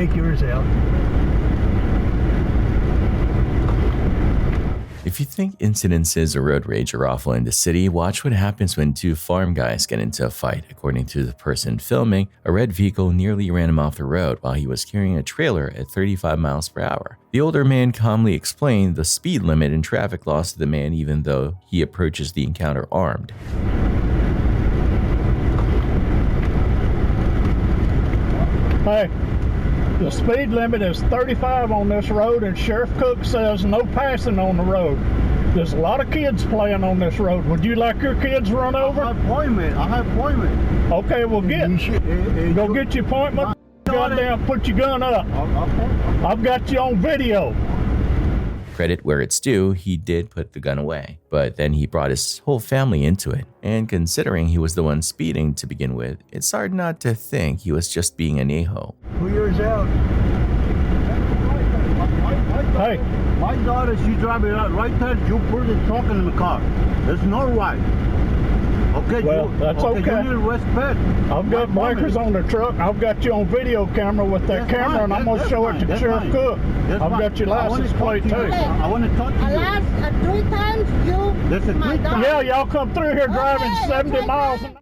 take yours out. If you think incidences of road rage are awful in the city, watch what happens when two farm guys get into a fight. According to the person filming, a red vehicle nearly ran him off the road while he was carrying a trailer at 35 miles per hour. The older man calmly explained the speed limit and traffic laws to the man even though he approaches the encounter armed. Hey, the speed limit is 35 on this road, and Sheriff Cook says no passing on the road. There's a lot of kids playing on this road. Would you like your kids run over? I have appointment. Okay, well go get your appointment. Goddamn, put your gun up. I've got you on video. Credit where it's due, he did put the gun away, but then he brought his whole family into it. And considering he was the one speeding to begin with, it's hard not to think he was just being an a-hole. Pull yours out. Hey. My daughter, she's driving right there. You put the truck in the car. There's no right. Okay, well, that's okay. You need respect. I've got blinkers on the truck. I've got you on video camera with that camera, and I'm going to show it to Sheriff Cook. I've got your license plate, too. I want to talk to you. Last 3 times you... That's a 3 times. Yeah, y'all come through here driving 70 miles an hour.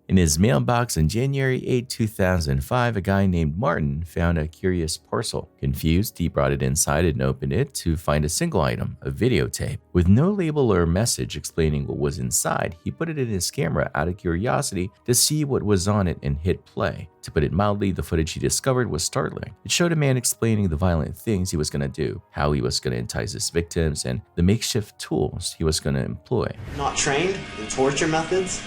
In his mailbox on January 8, 2005, a guy named Martin found a curious parcel. Confused, he brought it inside and opened it to find a single item, a videotape. With no label or message explaining what was inside, he put it in his camera out of curiosity to see what was on it and hit play. To put it mildly, the footage he discovered was startling. It showed a man explaining the violent things he was going to do, how he was going to entice his victims, and the makeshift tools he was going to employ. Not trained in torture methods,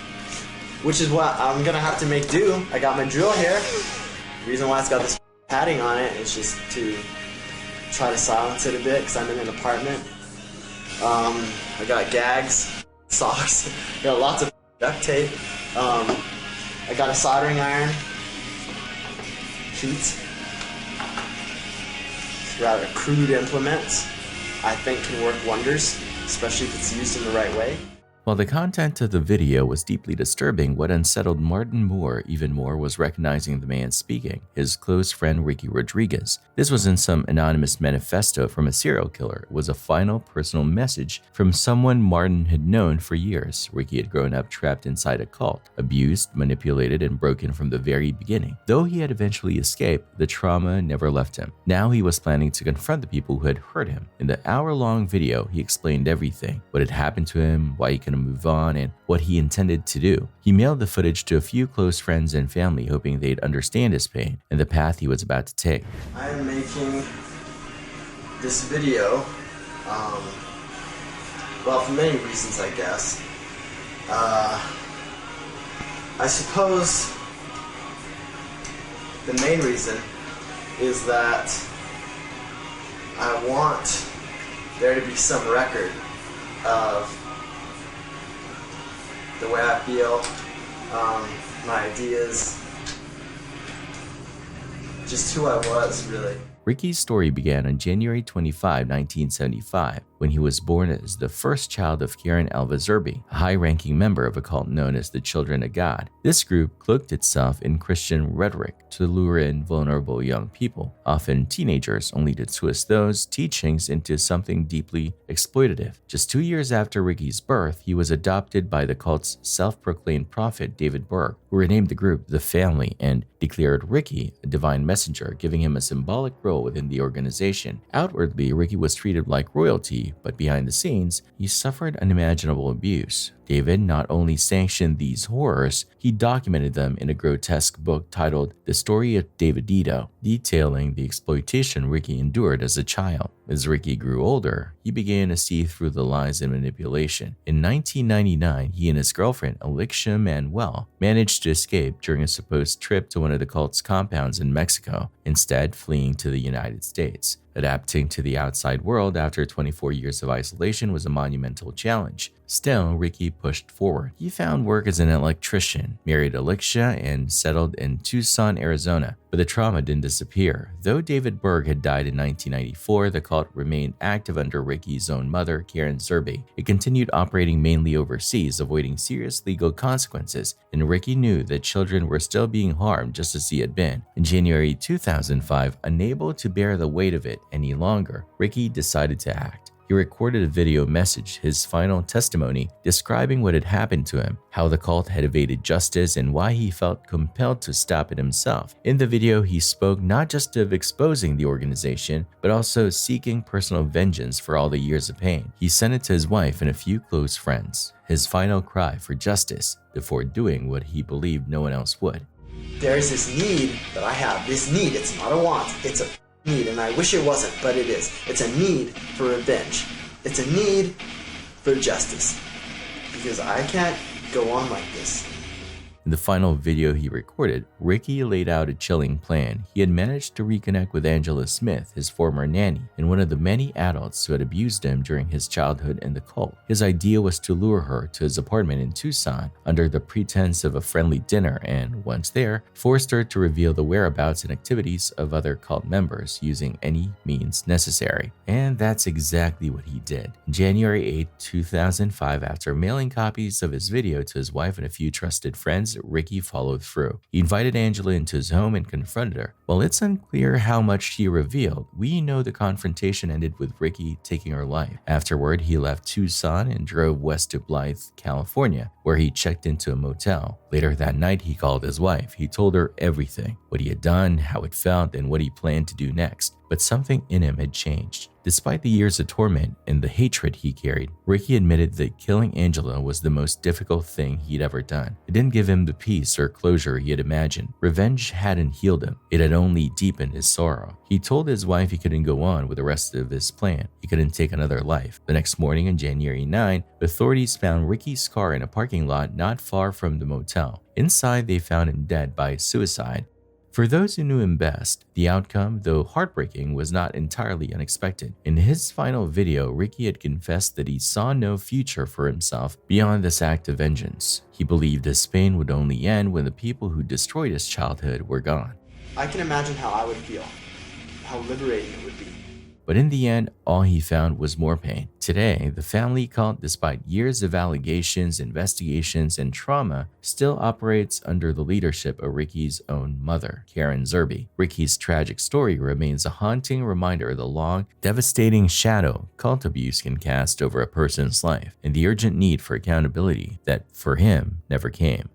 which is what I'm gonna have to make do. I got my drill here. The reason why it's got this padding on it is just to try to silence it a bit because I'm in an apartment. I got gags, socks, got lots of duct tape. I got a soldering iron, sheets. It's rather crude implements. I think can work wonders, especially if it's used in the right way. While the content of the video was deeply disturbing, what unsettled Martin Moore even more was recognizing the man speaking, his close friend Ricky Rodriguez. This wasn't some anonymous manifesto from a serial killer. It was a final personal message from someone Martin had known for years. Ricky had grown up trapped inside a cult, abused, manipulated, and broken from the very beginning. Though he had eventually escaped, the trauma never left him. Now he was planning to confront the people who had hurt him. In the hour-long video, he explained everything, what had happened to him, why he couldn't move on, and what he intended to do. He mailed the footage to a few close friends and family, hoping they'd understand his pain and the path he was about to take. I am making this video, well, for many reasons, I guess. I suppose the main reason is that I want there to be some record of the way I feel, my ideas, just who I was, really. Ricky's story began on January 25, 1975, when he was born as the first child of Karen Alva Zerbe, a high-ranking member of a cult known as the Children of God. This group cloaked itself in Christian rhetoric to lure in vulnerable young people, often teenagers, only to twist those teachings into something deeply exploitative. Just 2 years after Ricky's birth, he was adopted by the cult's self-proclaimed prophet David Burke, who renamed the group The Family and declared Ricky a divine messenger, giving him a symbolic role within the organization. Outwardly, Ricky was treated like royalty, but behind the scenes, he suffered unimaginable abuse. David not only sanctioned these horrors, he documented them in a grotesque book titled The Story of David Dito, detailing the exploitation Ricky endured as a child. As Ricky grew older, he began to see through the lies and manipulation. In 1999, he and his girlfriend, Alexia Manuel, managed to escape during a supposed trip to one of the cult's compounds in Mexico, instead fleeing to the United States. Adapting to the outside world after 24 years of isolation was a monumental challenge. Still, Ricky pushed forward. He found work as an electrician, married Alicia, and settled in Tucson, Arizona. But the trauma didn't disappear. Though David Berg had died in 1994, the cult remained active under Ricky's own mother, Karen Zerbe. It continued operating mainly overseas, avoiding serious legal consequences, and Ricky knew that children were still being harmed just as he had been. In January 2005, unable to bear the weight of it any longer, Ricky decided to act. He recorded a video message, his final testimony, describing what had happened to him, how the cult had evaded justice, and why he felt compelled to stop it himself. In the video, he spoke not just of exposing the organization, but also seeking personal vengeance for all the years of pain. He sent it to his wife and a few close friends, his final cry for justice, before doing what he believed no one else would. There's this need that I have. This need, it's not a want, it's a need, and I wish it wasn't, but it is. It's a need for revenge. It's a need for justice. Because I can't go on like this. In the final video he recorded, Ricky laid out a chilling plan. He had managed to reconnect with Angela Smith, his former nanny, and one of the many adults who had abused him during his childhood in the cult. His idea was to lure her to his apartment in Tucson under the pretense of a friendly dinner and, once there, forced her to reveal the whereabouts and activities of other cult members using any means necessary. And that's exactly what he did. On January 8, 2005, after mailing copies of his video to his wife and a few trusted friends, Ricky followed through. He invited Angela into his home and confronted her. While it's unclear how much she revealed, we know the confrontation ended with Ricky taking her life. Afterward, he left Tucson and drove west to Blythe, California, where he checked into a motel. Later that night, he called his wife. He told her everything, what he had done, how it felt, and what he planned to do next. But something in him had changed. Despite the years of torment and the hatred he carried, Ricky admitted that killing Angela was the most difficult thing he'd ever done. It didn't give him the peace or closure he had imagined. Revenge hadn't healed him. It had only deepened his sorrow. He told his wife he couldn't go on with the rest of his plan. He couldn't take another life. The next morning on January 9, authorities found Ricky's car in a parking lot not far from the motel. Inside, they found him dead by suicide. For those who knew him best, the outcome, though heartbreaking, was not entirely unexpected. In his final video, Ricky had confessed that he saw no future for himself beyond this act of vengeance. He believed his pain would only end when the people who destroyed his childhood were gone. I can imagine how I would feel, how liberating it would be. But in the end, all he found was more pain. Today, the family cult, despite years of allegations, investigations, and trauma, still operates under the leadership of Ricky's own mother, Karen Zerbe. Ricky's tragic story remains a haunting reminder of the long, devastating shadow cult abuse can cast over a person's life, and the urgent need for accountability that, for him, never came.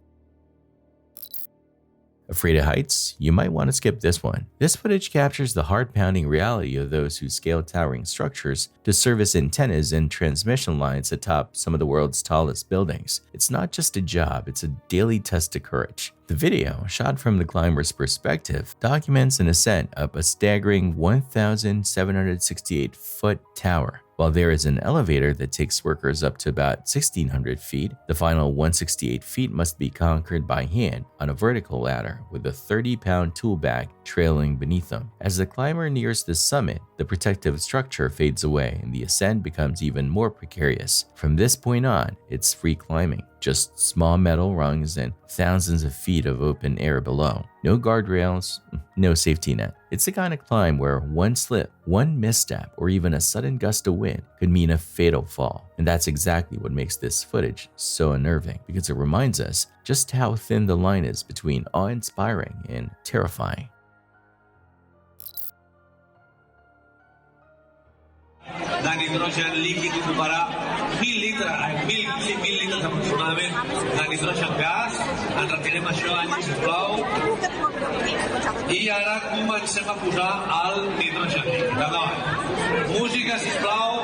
Afraid of heights? You might want to skip this one. This footage captures the heart-pounding reality of those who scale towering structures to service antennas and transmission lines atop some of the world's tallest buildings. It's not just a job, it's a daily test of courage. The video, shot from the climber's perspective, documents an ascent up a staggering 1,768-foot tower. While there is an elevator that takes workers up to about 1,600 feet, the final 168 feet must be conquered by hand on a vertical ladder with a 30-pound tool bag trailing beneath them. As the climber nears the summit, the protective structure fades away and the ascent becomes even more precarious. From this point on, it's free climbing, just small metal rungs and thousands of feet of open air below. No guardrails, no safety net. It's the kind of climb where one slip, one misstep, or even a sudden gust of wind could mean a fatal fall. And that's exactly what makes this footage so unnerving, because it reminds us just how thin the line is between awe-inspiring and terrifying. The nitrogen líquido para 1,000 litres aproximadament de nitrogen gas. Ens retirem això, sisplau. I ara comencem a posar el nitrogen líquid. Endavant. Música, sisplau.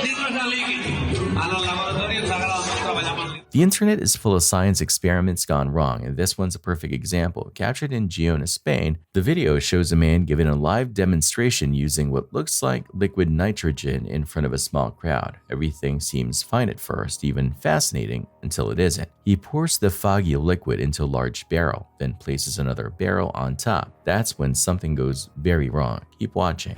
Nitrogen líquid. En el laboratori ens agrada molt treballar amb el The internet is full of science experiments gone wrong, and this one's a perfect example. Captured in Girona, Spain, the video shows a man giving a live demonstration using what looks like liquid nitrogen in front of a small crowd. Everything seems fine at first, even fascinating, until it isn't. He pours the foggy liquid into a large barrel, then places another barrel on top. That's when something goes very wrong. Keep watching.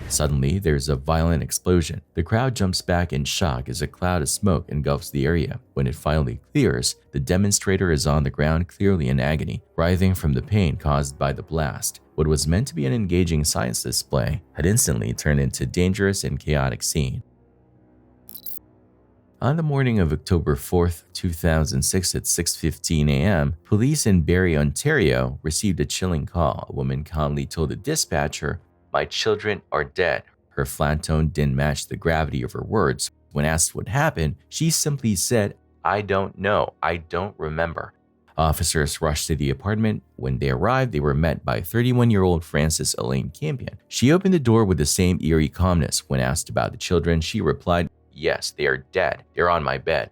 Suddenly, there's a violent explosion. The crowd jumps back in shock as a cloud of smoke engulfs the area. When it finally clears, the demonstrator is on the ground, clearly in agony, writhing from the pain caused by the blast. What was meant to be an engaging science display had instantly turned into a dangerous and chaotic scene. On the morning of October 4th, 2006 at 6:15 a.m., police in Barrie, Ontario received a chilling call. A woman calmly told the dispatcher, "My children are dead." Her flat tone didn't match the gravity of her words. When asked what happened, she simply said, "I don't know. I don't remember." Officers rushed to the apartment. When they arrived, they were met by 31-year-old Frances Elaine Campion. She opened the door with the same eerie calmness. When asked about the children, she replied, "Yes, they are dead. They're on my bed."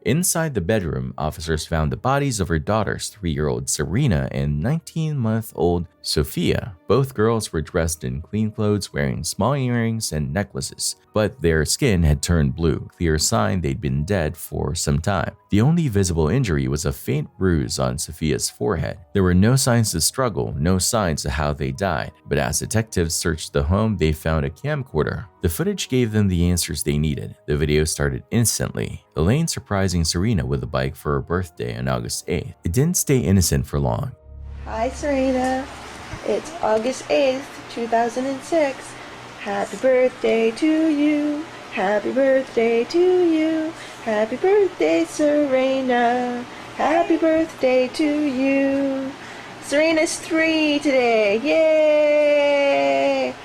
Inside the bedroom, officers found the bodies of her daughters, 3-year-old Serena and 19-month-old Sophia. Both girls were dressed in clean clothes, wearing small earrings and necklaces, but their skin had turned blue, clear sign they'd been dead for some time. The only visible injury was a faint bruise on Sophia's forehead. There were no signs of struggle, no signs of how they died, but as detectives searched the home, they found a camcorder. The footage gave them the answers they needed. The video started instantly. Elaine surprising Serena with a bike for her birthday on August 8th. It didn't stay innocent for long. Hi Serena, it's August 8th, 2006. Happy birthday to you. Happy birthday to you. Happy birthday, Serena. Happy birthday to you. Serena's 3 today. Yay!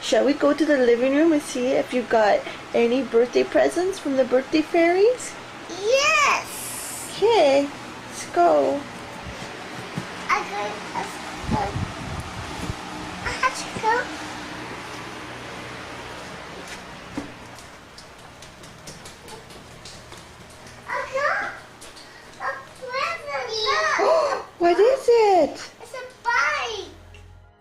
Shall we go to the living room and see if you got any birthday presents from the birthday fairies? Yes! Okay, let's go. I have to go. What is it? It's a bike.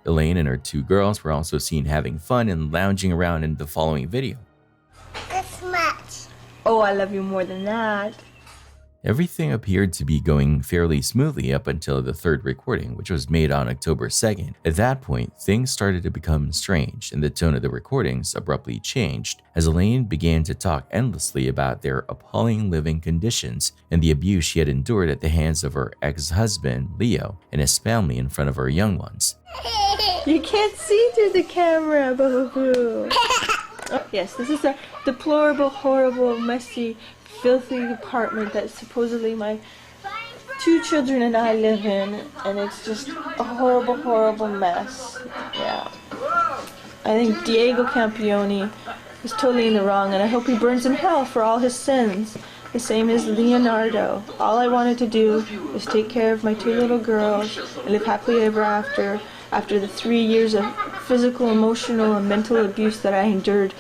Elaine and her 2 girls were also seen having fun and lounging around in the following video. It's much. Oh, I love you more than that. Everything appeared to be going fairly smoothly up until the 3rd recording, which was made on October 2nd. At that point, things started to become strange, and the tone of the recordings abruptly changed as Elaine began to talk endlessly about their appalling living conditions and the abuse she had endured at the hands of her ex-husband, Leo, and his family in front of her young ones. You can't see through the camera, boo-hoo. Oh, yes, this is a deplorable, horrible, messy, filthy apartment that supposedly my 2 children and I live in, and it's just a horrible, horrible mess. Yeah. I think Diego Campione is totally in the wrong, and I hope he burns in hell for all his sins. The same as Leonardo. All I wanted to do was take care of my 2 little girls and live happily ever after the 3 years of physical, emotional, and mental abuse that I endured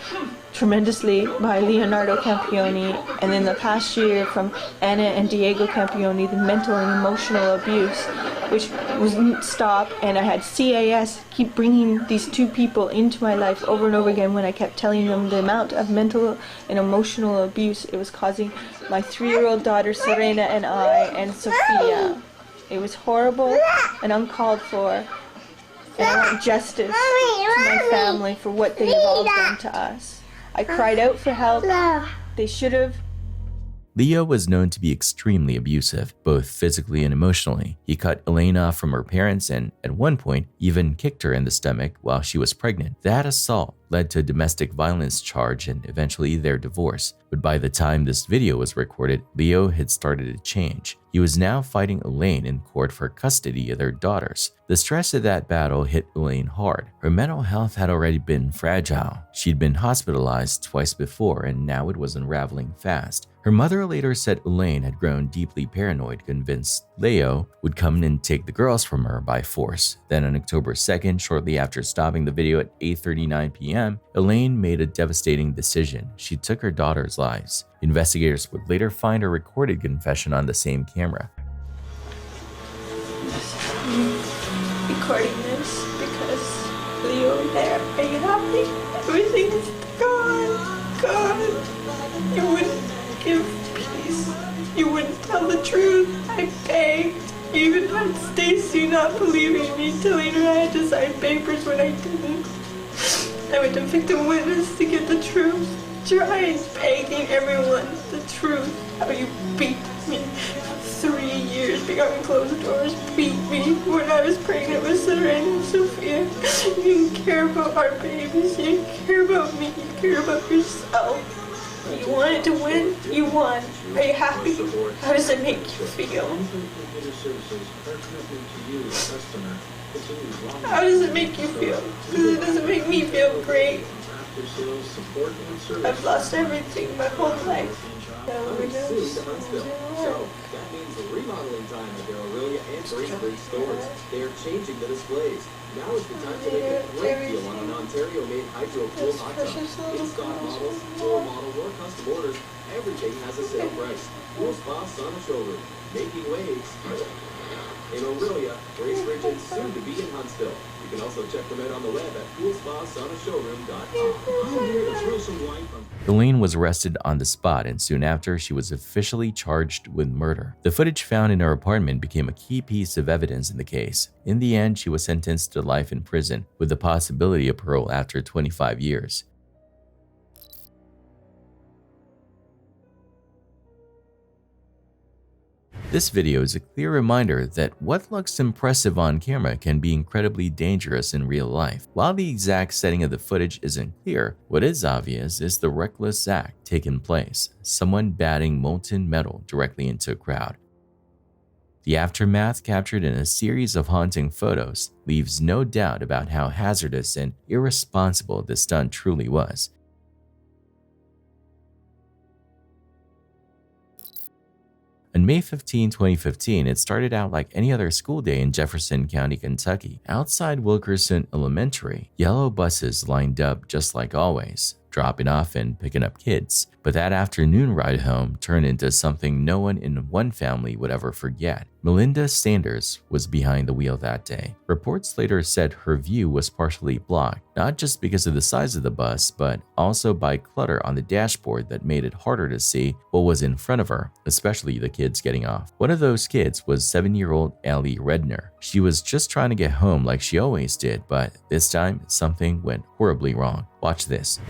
tremendously by Leonardo Campione, and in the past year from Anna and Diego Campione, the mental and emotional abuse, which wouldn't stop, and I had CAS keep bringing these 2 people into my life over and over again when I kept telling them the amount of mental and emotional abuse it was causing my 3-year-old daughter Serena and I and Sophia. It was horrible and uncalled for, and I want justice to my family for what they have all done to us. I cried out for help. They should have. Leo was known to be extremely abusive, both physically and emotionally. He cut Elaine off from her parents and, at one point, even kicked her in the stomach while she was pregnant. That assault led to a domestic violence charge and eventually their divorce. But by the time this video was recorded, Leo had started to change. He was now fighting Elaine in court for custody of their daughters. The stress of that battle hit Elaine hard. Her mental health had already been fragile. She'd been hospitalized twice before, and now it was unraveling fast. Her mother later said Elaine had grown deeply paranoid, convinced Leo would come and take the girls from her by force. Then on October 2nd, shortly after stopping the video at 8:39 p.m., Elaine made a devastating decision. She took her daughter's lives. Investigators would later find a recorded confession on the same camera. Recording this because Leo and I are very happy. Everything is gone. You wouldn't give peace. You wouldn't tell the truth. I begged. You even had Stacy not believing me, telling her I had to sign papers when I didn't. I went to victim witness to get the truth. Trying, begging everyone the truth. How you beat me for 3 years behind closed doors, beat me when I was pregnant with Serena and Sophia. You didn't care about our babies, you didn't care about me, you cared about yourself. You wanted to win, you won. Are you happy? How does it make you feel? How does it make you feel? Because it doesn't make me feel great. I've lost everything my whole life. So that means the remodeling time at their Aurelia and Braintree stores. They are changing the displays. Now is the time to make a great deal on an Ontario-made hydro-cooled hot tub. In-stock models, floor models, or custom orders, everything has a sale price. Pool Spa Sauna Showroom, making waves in Aurelia, Bracebridge, and soon to be in Huntsville. You can also check them out on the web at poolspasaunashowroom.com. Elaine was arrested on the spot, and soon after, she was officially charged with murder. The footage found in her apartment became a key piece of evidence in the case. In the end, she was sentenced to life in prison, with the possibility of parole after 25 years. This video is a clear reminder that what looks impressive on camera can be incredibly dangerous in real life. While the exact setting of the footage isn't clear, what is obvious is the reckless act taking place, someone batting molten metal directly into a crowd. The aftermath, captured in a series of haunting photos, leaves no doubt about how hazardous and irresponsible this stunt truly was. On May 15, 2015, it started out like any other school day in Jefferson County, Kentucky. Outside Wilkerson Elementary, yellow buses lined up just like always, dropping off and picking up kids. But that afternoon ride home turned into something no one in one family would ever forget. Melinda Sanders was behind the wheel that day. Reports later said her view was partially blocked, not just because of the size of the bus, but also by clutter on the dashboard that made it harder to see what was in front of her, especially the kids getting off. One of those kids was 7-year-old Allie Redner. She was just trying to get home like she always did, but this time something went horribly wrong. Watch this.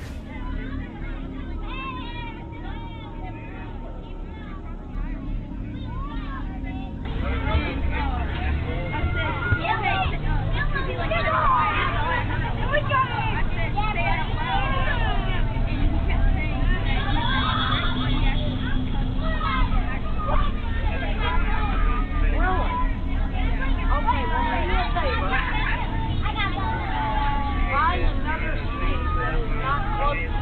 Find another space that is not close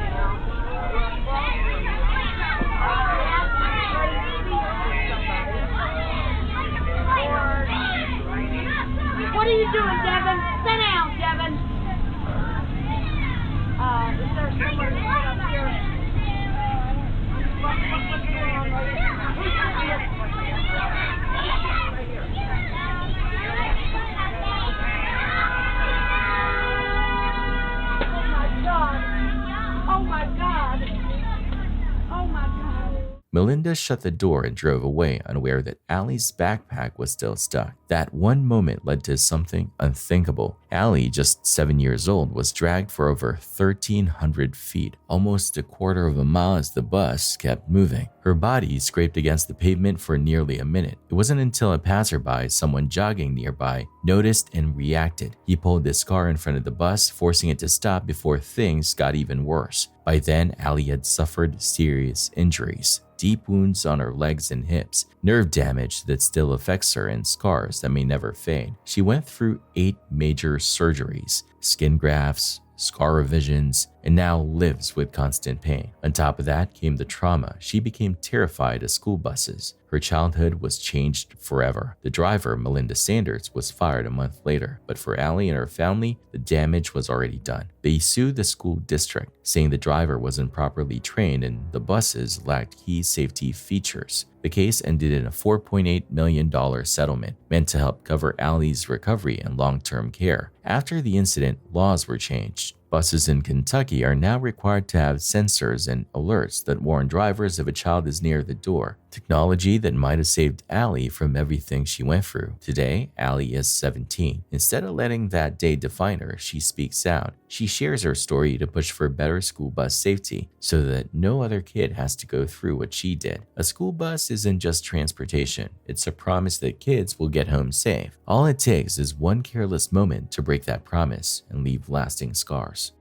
Melinda shut the door and drove away, unaware that Allie's backpack was still stuck. That one moment led to something unthinkable. Allie, just 7 years old, was dragged for over 1,300 feet, almost a quarter of a mile as the bus kept moving. Her body scraped against the pavement for nearly a minute. It wasn't until a passerby, someone jogging nearby, noticed and reacted. He pulled his car in front of the bus, forcing it to stop before things got even worse. By then, Allie had suffered serious injuries. Deep wounds on her legs and hips, nerve damage that still affects her, and scars that may never fade. She went through 8 major surgeries, skin grafts, scar revisions, and now lives with constant pain. On top of that came the trauma. She became terrified of school buses. Her childhood was changed forever. The driver, Melinda Sanders, was fired a month later, but for Allie and her family, the damage was already done. They sued the school district, saying the driver wasn't properly trained and the buses lacked key safety features. The case ended in a $4.8 million settlement meant to help cover Allie's recovery and long-term care. After the incident, laws were changed. Buses in Kentucky are now required to have sensors and alerts that warn drivers if a child is near the door. Technology that might have saved Allie from everything she went through. Today, Allie is 17. Instead of letting that day define her, she speaks out. She shares her story to push for better school bus safety so that no other kid has to go through what she did. A school bus isn't just transportation. It's a promise that kids will get home safe. All it takes is one careless moment to break that promise and leave lasting scars.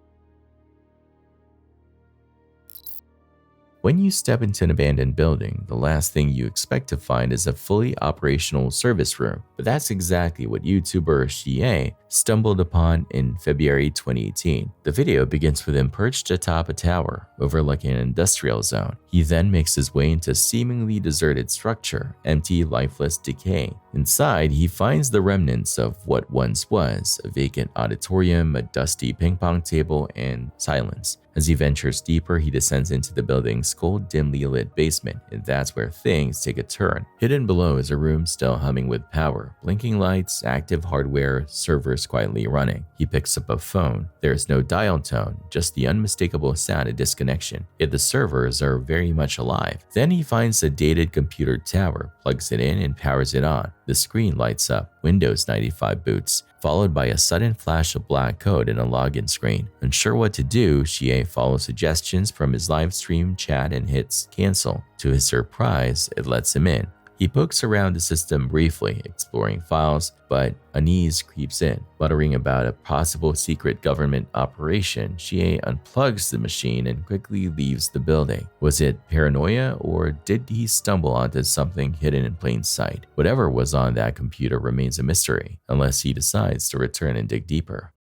When you step into an abandoned building, the last thing you expect to find is a fully operational service room. But that's exactly what YouTuber Shie stumbled upon in February 2018. The video begins with him perched atop a tower overlooking an industrial zone. He then makes his way into a seemingly deserted structure, empty, lifeless decay. Inside, he finds the remnants of what once was a vacant auditorium, a dusty ping pong table, and silence. As he ventures deeper, he descends into the building's cold, dimly lit basement, and that's where things take a turn. Hidden below is a room still humming with power, blinking lights, active hardware, servers quietly running. He picks up a phone. There's no dial tone, just the unmistakable sound of disconnection, yet the servers are very much alive. Then he finds a dated computer tower, plugs it in, and powers it on. The screen lights up, Windows 95 boots, followed by a sudden flash of black code and a login screen. Unsure what to do, Shie follows suggestions from his live stream chat and hits cancel. To his surprise, it lets him in. He pokes around the system briefly, exploring files, but unease creeps in. Muttering about a possible secret government operation, Shie unplugs the machine and quickly leaves the building. Was it paranoia, or did he stumble onto something hidden in plain sight? Whatever was on that computer remains a mystery, unless he decides to return and dig deeper.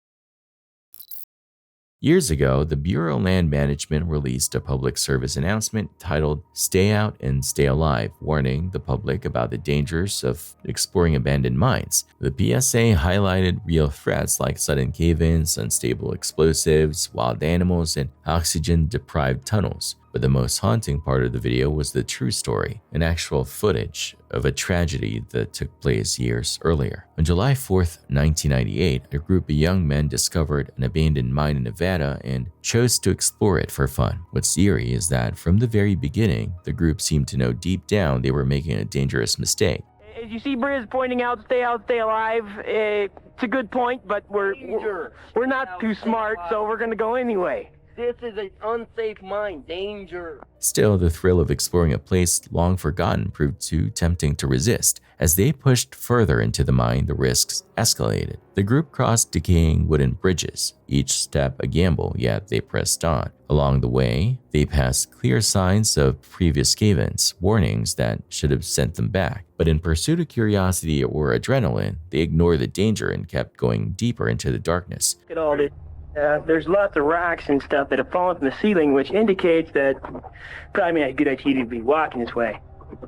Years ago, the Bureau of Land Management released a public service announcement titled "Stay Out and Stay Alive," warning the public about the dangers of exploring abandoned mines. The PSA highlighted real threats like sudden cave-ins, unstable explosives, wild animals, and oxygen-deprived tunnels. But the most haunting part of the video was the true story, an actual footage of a tragedy that took place years earlier. On July 4th, 1998, a group of young men discovered an abandoned mine in Nevada and chose to explore it for fun. What's eerie is that from the very beginning, the group seemed to know deep down they were making a dangerous mistake. As you see Briz pointing out, stay alive. It's a good point, but we're not too smart, so we're gonna go anyway. This is an unsafe mine. Danger. Still, the thrill of exploring a place long forgotten proved too tempting to resist. As they pushed further into the mine, the risks escalated. The group crossed decaying wooden bridges, each step a gamble, yet they pressed on. Along the way, they passed clear signs of previous cave-ins, warnings that should have sent them back. But in pursuit of curiosity or adrenaline, they ignored the danger and kept going deeper into the darkness. Look at all this. There's lots of rocks and stuff that have fallen from the ceiling, which indicates that probably a good idea to be walking this way.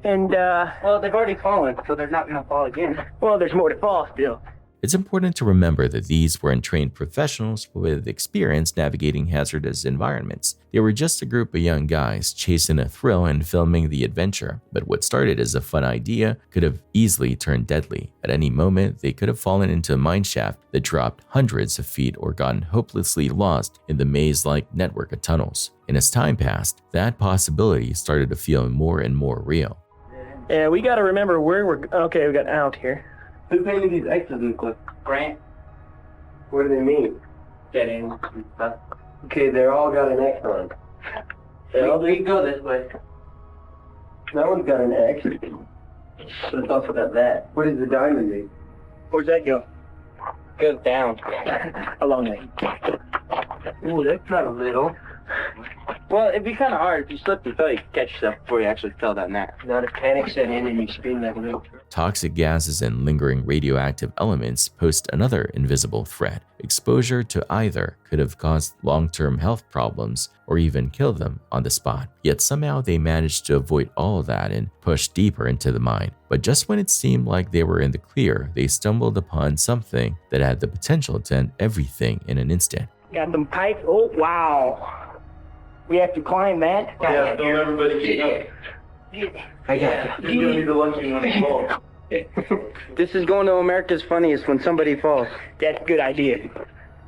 And, well, they've already fallen, so they're not going to fall again. Well, there's more to fall still. It's important to remember that these weren't trained professionals with experience navigating hazardous environments. They were just a group of young guys chasing a thrill and filming the adventure. But what started as a fun idea could have easily turned deadly. At any moment, they could have fallen into a mine shaft that dropped hundreds of feet or gotten hopelessly lost in the maze-like network of tunnels. And as time passed, that possibility started to feel more and more real. Yeah, we gotta remember where we're... Okay, we got out here. Who painted these X's in the clip? Grant. What do they mean? Dead ends and stuff. Okay, they're all got an X on them. We go this way. That one's got an X. So it's also got that. What does the diamond mean? Where's that go? Goes down. Along there. Ooh, that's not a little. Well, it'd be kind of hard if you slipped and fell. You could catch yourself before you actually fell down there. Not if panic set in and you spin like a little. Toxic gases and lingering radioactive elements pose another invisible threat. Exposure to either could have caused long-term health problems or even kill them on the spot. Yet somehow they managed to avoid all of that and push deeper into the mine. But just when it seemed like they were in the clear, they stumbled upon something that had the potential to end everything in an instant. Got them pipes. Oh, wow. We have to climb that? Yeah, don't everybody keep up. I got you. You're gonna be the lucky one to fall. This is going to America's Funniest when somebody falls. That's a good idea.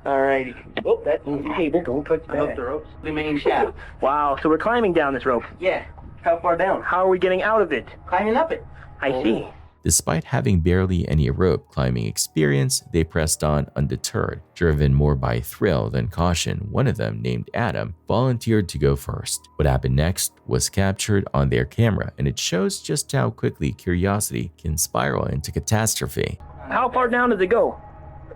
Alrighty. Oh, that's the table. Don't touch that. The ropes. The main shaft. Wow, so we're climbing down this rope. Yeah. How far down? How are we getting out of it? Climbing up it. I see. Despite having barely any rope climbing experience, they pressed on undeterred. Driven more by thrill than caution, one of them, named Adam, volunteered to go first. What happened next was captured on their camera, and it shows just how quickly curiosity can spiral into catastrophe. How far down does it go?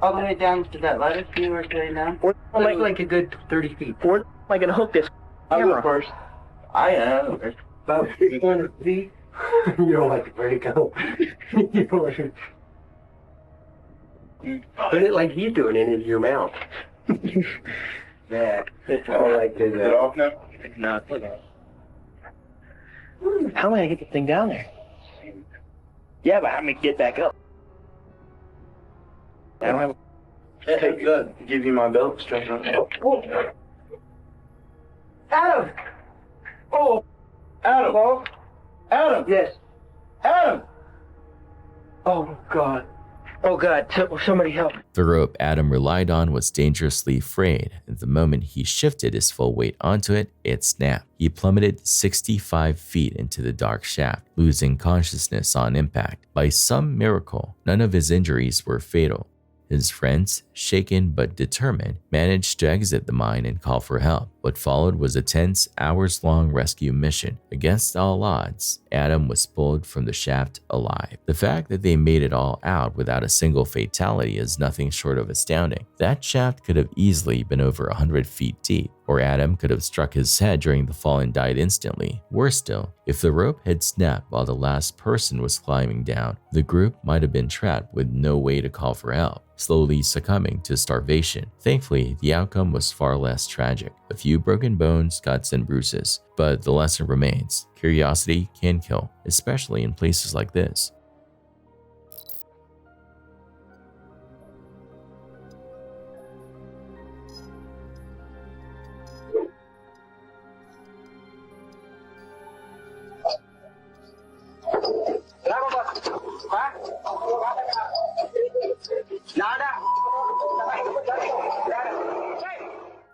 All the way down to that ladder. You were going down? Like a good 30 feet. Where am I going to hook this camera? I'll go first. I am. About 300 feet. You don't like to break up. You don't like to... Put it like he's doing it into your mouth. That. It's all like this. Is it off now? It's not. How am I going to get this thing down there? Yeah, but how am I going to get back up? I don't have... Hey, good. Give you my belt. Strap it on. Oh. Adam! Oh! Adam! Oh. Adam! Yes. Adam! Oh, God. Oh, God. Somebody help. The rope Adam relied on was dangerously frayed, and the moment he shifted his full weight onto it, it snapped. He plummeted 65 feet into the dark shaft, losing consciousness on impact. By some miracle, none of his injuries were fatal. His friends, shaken but determined, managed to exit the mine and call for help. What followed was a tense, hours-long rescue mission. Against all odds, Adam was pulled from the shaft alive. The fact that they made it all out without a single fatality is nothing short of astounding. That shaft could have easily been over 100 feet deep, or Adam could have struck his head during the fall and died instantly. Worse still, if the rope had snapped while the last person was climbing down, the group might have been trapped with no way to call for help, slowly succumbing to starvation. Thankfully, the outcome was far less tragic. A few broken bones, cuts, and bruises. But the lesson remains. Curiosity can kill, especially in places like this.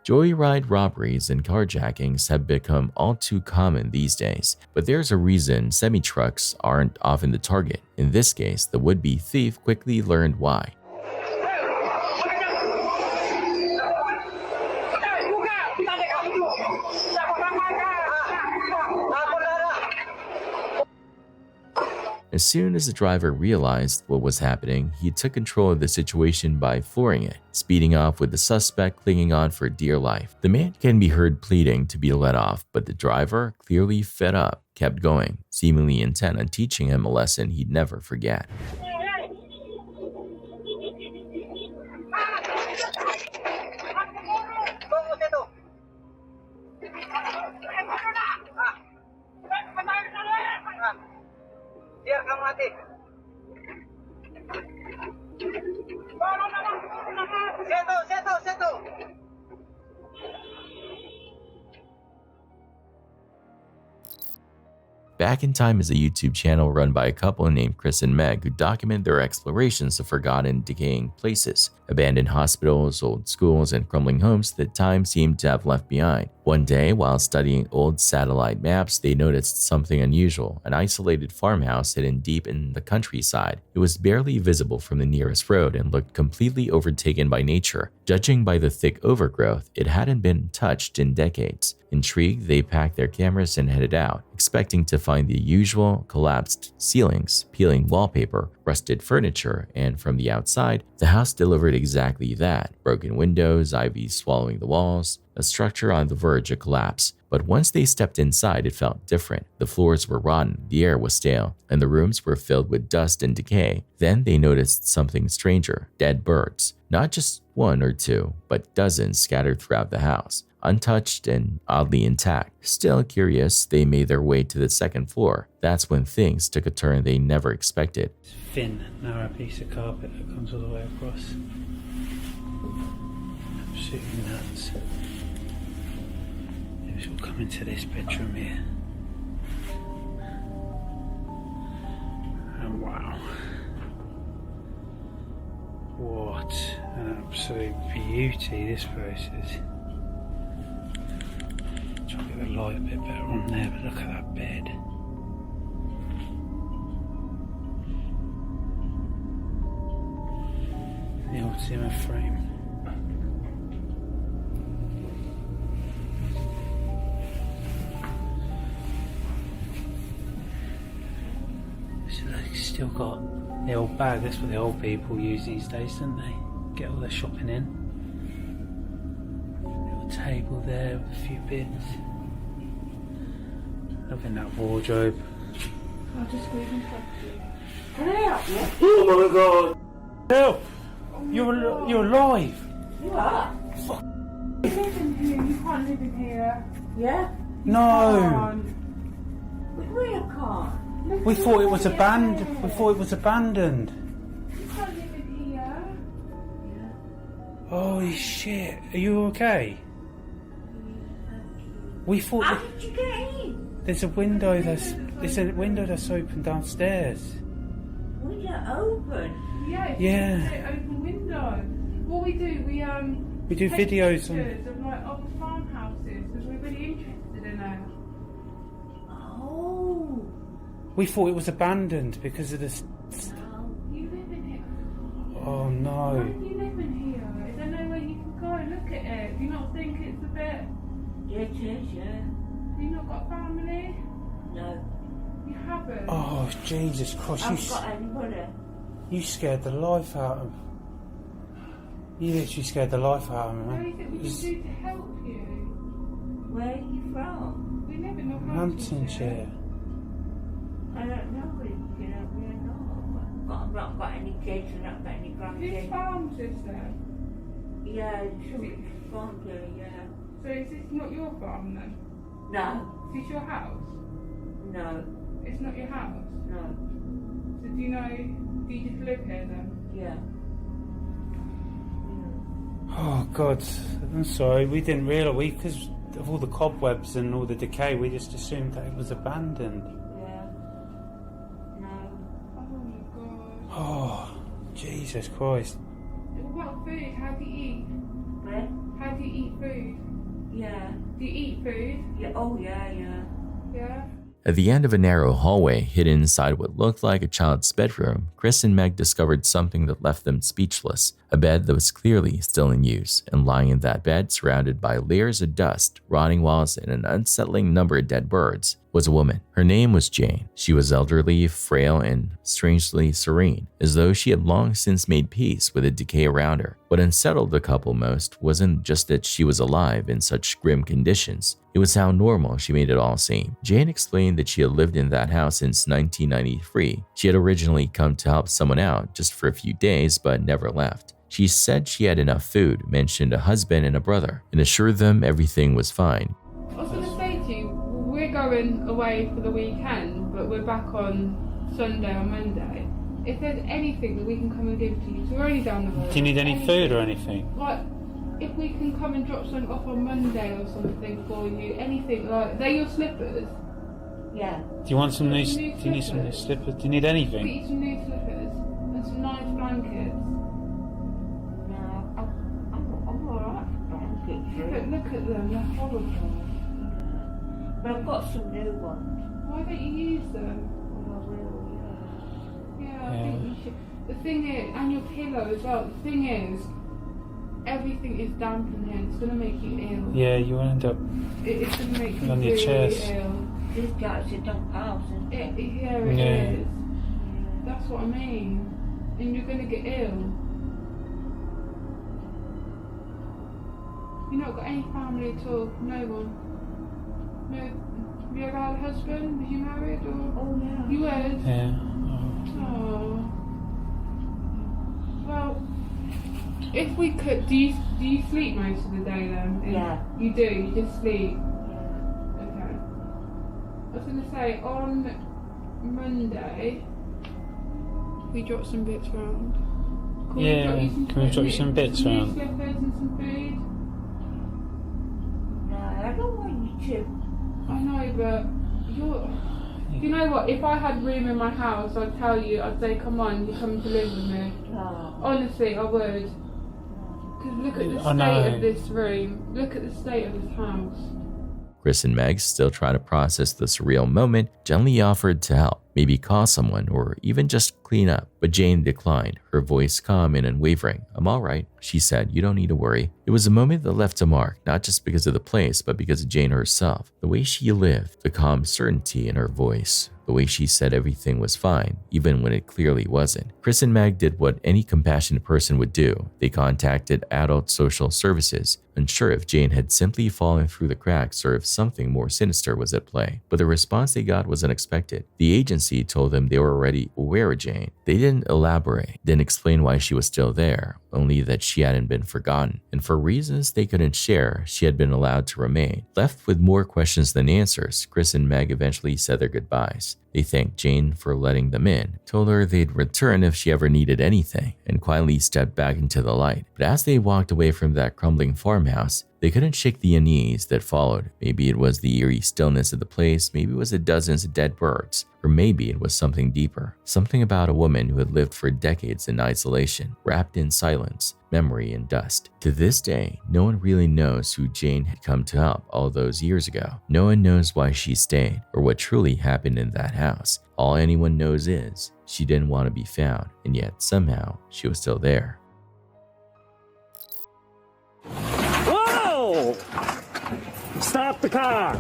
Joyride robberies and carjackings have become all too common these days, but there's a reason semi-trucks aren't often the target. In this case, the would-be thief quickly learned why. As soon as the driver realized what was happening, he took control of the situation by flooring it, speeding off with the suspect clinging on for dear life. The man can be heard pleading to be let off, but the driver, clearly fed up, kept going, seemingly intent on teaching him a lesson he'd never forget. Back in Time is a YouTube channel run by a couple named Chris and Meg who document their explorations of forgotten, decaying places, abandoned hospitals, old schools, and crumbling homes that time seemed to have left behind. One day, while studying old satellite maps, they noticed something unusual, an isolated farmhouse hidden deep in the countryside. It was barely visible from the nearest road and looked completely overtaken by nature. Judging by the thick overgrowth, it hadn't been touched in decades. Intrigued, they packed their cameras and headed out, expecting to find the usual collapsed ceilings, peeling wallpaper, rusted furniture, and from the outside, the house delivered exactly that. Broken windows, ivy swallowing the walls, a structure on the verge of collapse. But once they stepped inside, it felt different. The floors were rotten, the air was stale, and the rooms were filled with dust and decay. Then they noticed something stranger, dead birds. Not just one or two, but dozens scattered throughout the house, untouched and oddly intact. Still curious, they made their way to the second floor. That's when things took a turn they never expected. Thin, narrow piece of carpet that comes all the way across. Absolutely nuts. Maybe we'll come into this bedroom here. And wow. What an absolute beauty this place is. Try to get the light a bit better on there, but look at that bed. The old Zimmer frame. So they've still got the old bag. That's what the old people use these days, don't they? Get all their shopping in. Little table there with a few bits. Loving that wardrobe. I'll just squeeze and stuff. Can I help you? Oh my god! Help! You're alive! You are? Fuck. You live in here, you can't live in here. Yeah? No! We can't. We thought it was abandoned. We thought it was abandoned. You can't live in here. Holy shit! Are you okay? We thought. How did you get in? There's a window that's open downstairs. Window open? Yeah. Yeah. Open window. What we do, we do take videos on. pictures of like old farmhouses because we're really interested in it. Oh. We thought it was abandoned because of this. No, you live in here. Oh no. You live in here. Is there no way you can go and look at it? Do you not think it's a bit? Yeah, it is, yeah. You not got family? No. You haven't? Oh Jesus Christ! I haven't got anybody. You scared the life out of. You literally scared the life out of me, What man. is it we can do to help you? Where are you from? We live in Hamptonshire. I don't know where you know, we don't know. I've not got any kids and I've not got any grandkids. Whose farm is this? Yeah, it's farm here, yeah. So is this not your farm then? No. Is this your house? No. It's not your house? No. So do you just live here then? Yeah. Oh God, I'm sorry. We didn't realise because of all the cobwebs and all the decay. We just assumed that it was abandoned. Yeah. No. Oh my god. Oh, Jesus Christ. What about food? How do you eat? Where? How do you eat food? Yeah. Do you eat food? Yeah. Oh yeah, yeah. Yeah? At the end of a narrow hallway hidden inside what looked like a child's bedroom, Chris and Meg discovered something that left them speechless. A bed that was clearly still in use, and lying in that bed, surrounded by layers of dust, rotting walls, and an unsettling number of dead birds, was a woman. Her name was Jane. She was elderly, frail, and strangely serene, as though she had long since made peace with the decay around her. What unsettled the couple most wasn't just that she was alive in such grim conditions. It was how normal she made it all seem. Jane explained that she had lived in that house since 1993. She had originally come to help someone out just for a few days, but never left. She said she had enough food, mentioned a husband and a brother, and assured them everything was fine. I was going to say to you, we're going away for the weekend, but we're back on Sunday or Monday. if there's anything that we can come and give to you, so we're only down the road. Do you need any food or anything? Like, if we can come and drop something off on Monday or something for you, anything like, they're your slippers? Yeah. Do you want some new? Do you need some new slippers? Do you need Get anything? you some new slippers and some nice blankets. No, I'm alright for blankets. Look at them, they're horrible. But I've got some new ones. Why don't you use them? Oh, I will, Yeah, I think you should. The thing is, and your pillow as well, the thing is, everything is damp in here, it's going to make you ill. Yeah, you end up It's going to make you on your really chest. ill. This guy's a dumb house, isn't it? Yeah, it Yeah. is. That's what I mean. And you're going to get ill. You've not got any family at all? No one? No? Have you ever had a husband? Was you married or? Oh, yeah. You was? Yeah. Oh. Well, if we could, do you sleep most of the day then? Yeah. You do? You just sleep? Okay. I was going to say, on Monday, we drop some bits round. Yeah, can we drop you some bits new round? slippers and some food? No, I don't want you to. I know, but you're... You know what, if I had room in my house, I'd tell you, I'd say, come on, you come to live with me. Oh. Honestly, I would. Because look at the state of this room. Look at the state of this house. Chris and Meg, still trying to process the surreal moment, gently offered to help, maybe call someone or even just clean up. But Jane declined, her voice calm and unwavering. "I'm all right," she said. "You don't need to worry." It was a moment that left a mark, not just because of the place, but because of Jane herself. The way she lived, the calm certainty in her voice, the way she said everything was fine, even when it clearly wasn't. Chris and Meg did what any compassionate person would do. They contacted adult social services, unsure if Jane had simply fallen through the cracks or if something more sinister was at play. But the response they got was unexpected. The agency told them they were already aware of Jane. They didn't elaborate, didn't explain why she was still there, only that she hadn't been forgotten. And for reasons they couldn't share, she had been allowed to remain. Left with more questions than answers, Chris and Meg eventually said their goodbyes. They thanked Jane for letting them in, told her they'd return if she ever needed anything, and quietly stepped back into the light. But as they walked away from that crumbling farmhouse, they couldn't shake the unease that followed. Maybe it was the eerie stillness of the place, maybe it was the dozens of dead birds, or maybe it was something deeper. Something about a woman who had lived for decades in isolation, wrapped in silence, memory, and dust. To this day, no one really knows who Jane had come to help all those years ago. No one knows why she stayed, or what truly happened in that house. All anyone knows is she didn't want to be found, and yet somehow she was still there. Whoa! Stop the car!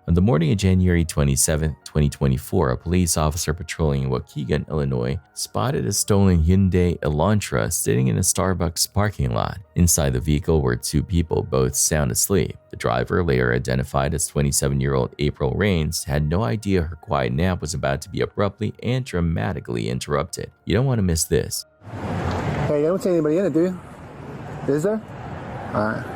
On the morning of January 27, 2024, a police officer patrolling in Waukegan, Illinois, spotted a stolen Hyundai Elantra sitting in a Starbucks parking lot. Inside the vehicle were two people, both sound asleep. The driver, later identified as 27-year-old April Rains, had no idea her quiet nap was about to be abruptly and dramatically interrupted. You don't want to miss this. Hey, you don't see anybody in it, do you? Is there? Alright.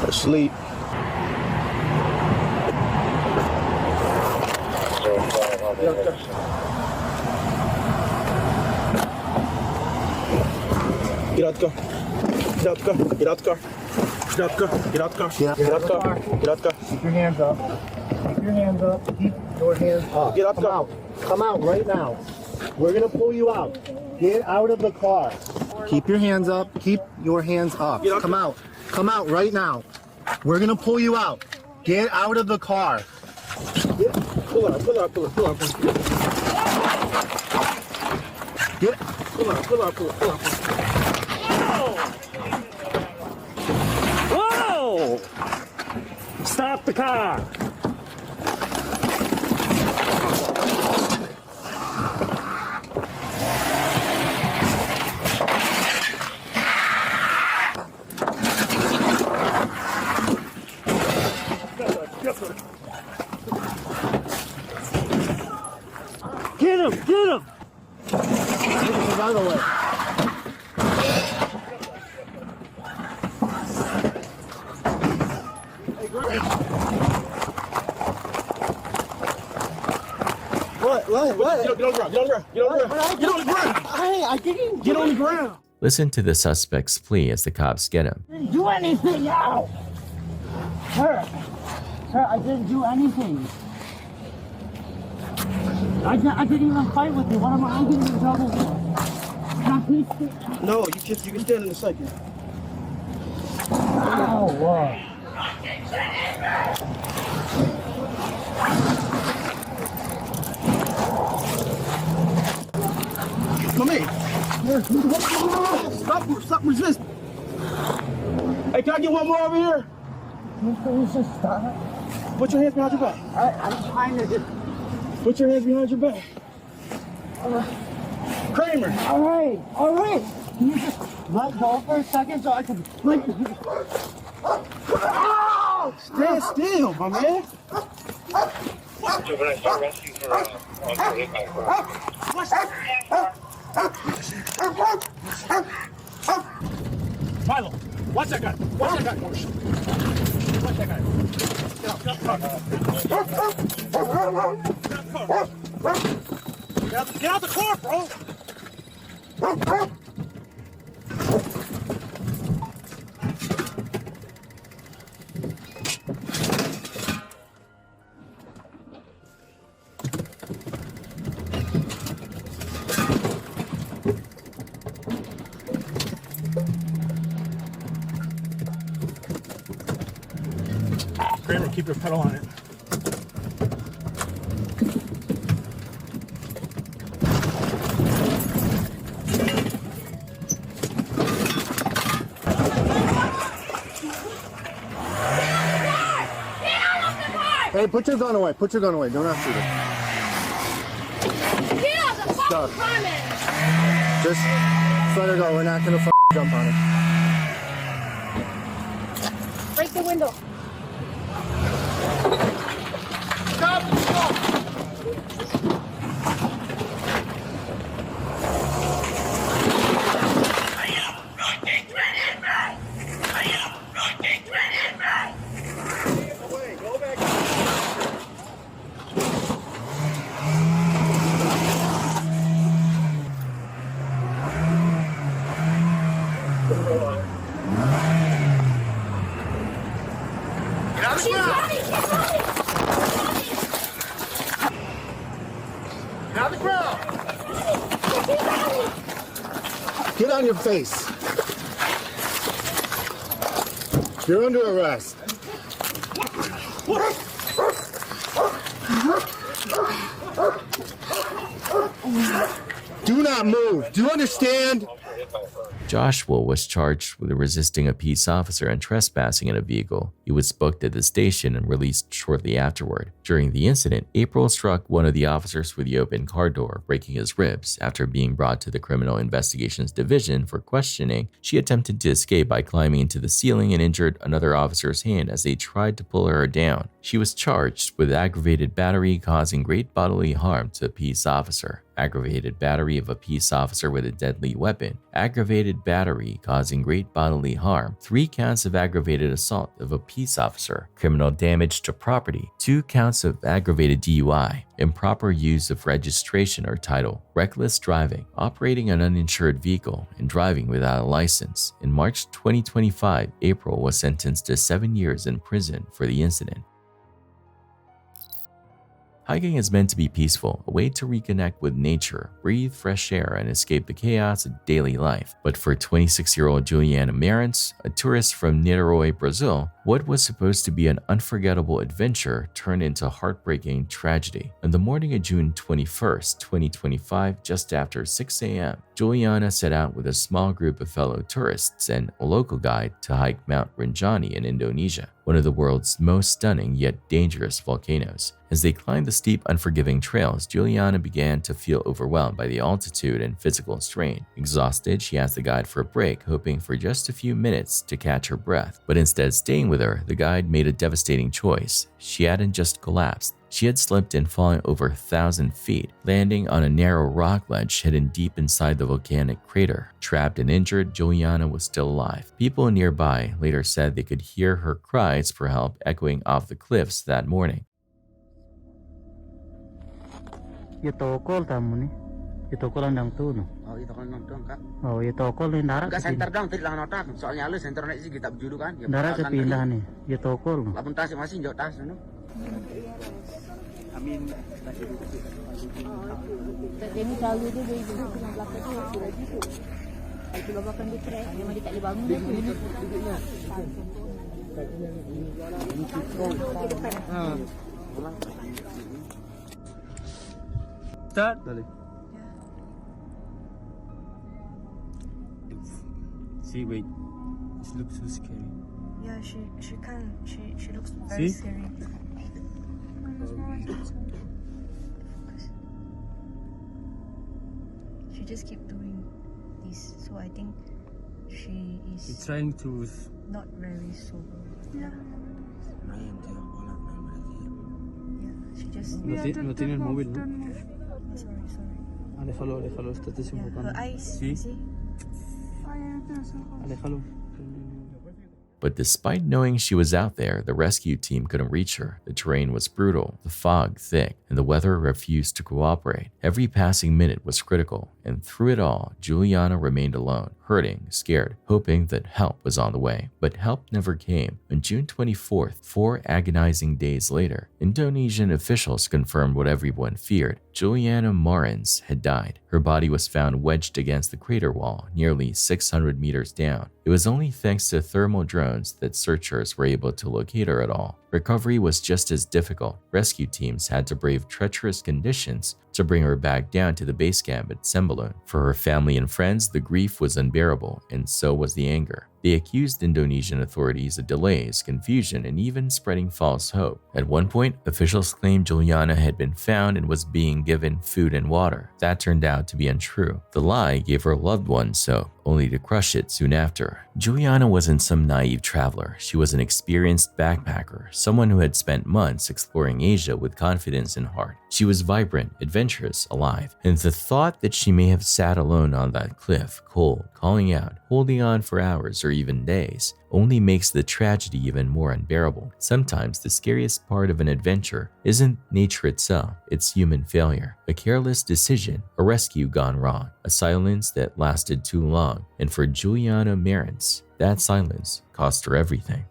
Asleep. Get out the car. Get out the car. Get out the car. Get out the car. Get out the car. Get out the car. Get out the car. Keep your hands up. Keep your hands up. Keep your hands up. Get out the car. Come out right now. We're gonna pull you out. Get out of the car. Keep your hands up. Keep your hands up. Come out. Come out right now. We're gonna pull you out. Get out of the car. Pull up, pull up, pull up, pull up. Get. Pull up, pull up, pull up, pull up. Whoa! Stop the car! What? Get on the ground. Get on the ground. Get on the ground. Get on the ground. Hey, I didn't Get on the ground. Listen to the suspect's plea as the cops get him. I didn't do anything now. Sir, I didn't do anything. I didn't even fight with you. What am I getting in trouble for? Now, please sit. No, you can stand in a second. Ow. Come here. Stop resisting. Hey, can I get one more over here? Please just stop. Put your hands behind your back. I'm trying to just... Put your hands behind your back. Kramer. All right. Can you just let go for a second so I can... Stand still, my man. Milo, watch that guy. Watch that guy. Watch that guy. Get out the car, bro. Kramer, keep your pedal on it. Hey, put your gun away. Put your gun away. Don't have to. Get out the Stop. fucking Just let her go. We're not gonna jump on her. break the window. Get on your face. You're under arrest. Do not move. Do you understand? Joshua was charged with resisting a peace officer and trespassing in a vehicle. He was booked at the station and released shortly afterward. During the incident, April struck one of the officers with the open car door, breaking his ribs. After being brought to the Criminal Investigations Division for questioning, she attempted to escape by climbing into the ceiling and injured another officer's hand as they tried to pull her down. She was charged with aggravated battery causing great bodily harm to a peace officer, aggravated battery of a peace officer with a deadly weapon, aggravated battery causing great bodily harm, 3 counts of aggravated assault of a peace officer, criminal damage to property, 2 counts of aggravated DUI, improper use of registration or title, reckless driving, operating an uninsured vehicle, and driving without a license. In March 2025, April was sentenced to 7 years in prison for the incident. Hiking is meant to be peaceful, a way to reconnect with nature, breathe fresh air, and escape the chaos of daily life. But for 26-year-old Juliana Marantz, a tourist from Niterói, Brazil, what was supposed to be an unforgettable adventure turned into heartbreaking tragedy. On the morning of June 21, 2025, just after 6 a.m., Juliana set out with a small group of fellow tourists and a local guide to hike Mount Rinjani in Indonesia, one of the world's most stunning yet dangerous volcanoes. As they climbed the steep, unforgiving trails, Juliana began to feel overwhelmed by the altitude and physical strain. Exhausted, she asked the guide for a break, hoping for just a few minutes to catch her breath. But instead, staying with her, the guide made a devastating choice. She hadn't just collapsed. She had slipped and fallen over 1,000 feet, landing on a narrow rock ledge hidden deep inside the volcanic crater. Trapped and injured, Juliana was still alive. People nearby later said they could hear her cries for help echoing off the cliffs that morning. tokol tamu nih. Tokol andang tu no. Oh, itu kan nonton kak. Oh, tokol nih darat. Enggak center down, tidak lah notak. Soalnya lu center naik sih kita berjudu kan. Darat kepindah nih. Tokol. Lapun tas masih jauh tas no. Amin. Jadi selalu dia dari dulu dengan belakang dia sudah gitu. Kalau babakan dia trek, memang dia tak boleh bangun dia duduknya. Start. Dale. See, wait. She looks so scary. Yeah, she looks very scary. She just keep doing this, so I think she is. She's trying to. Not very sober. Yeah. She just. No tiene el móvil, ¿no? Sorry. Déjalo, está desenfocando. Her eyes. Sí. See? Déjalo. But despite knowing she was out there, the rescue team couldn't reach her. The terrain was brutal, the fog thick, and the weather refused to cooperate. Every passing minute was critical, and through it all, Juliana remained alone, hurting, scared, hoping that help was on the way. But help never came. On June 24th, 4 agonizing days later, Indonesian officials confirmed what everyone feared. Juliana Marins had died. Her body was found wedged against the crater wall, nearly 600 meters down. It was only thanks to thermal drones that searchers were able to locate her at all. Recovery was just as difficult. Rescue teams had to brave treacherous conditions to bring her back down to the base camp at Sembalun. For her family and friends, the grief was unbearable, and so was the anger. They accused Indonesian authorities of delays, confusion, and even spreading false hope. At one point, officials claimed Juliana had been found and was being given food and water. That turned out to be untrue. The lie gave her loved ones hope, only to crush it soon after. Juliana wasn't some naive traveler. She was an experienced backpacker, someone who had spent months exploring Asia with confidence and heart. She was vibrant, adventurous, alive, and the thought that she may have sat alone on that cliff, cold, calling out, holding on for hours or even days, only makes the tragedy even more unbearable. Sometimes the scariest part of an adventure isn't nature itself, it's human failure. A careless decision, a rescue gone wrong, a silence that lasted too long, and for Juliana Marins, that silence cost her everything.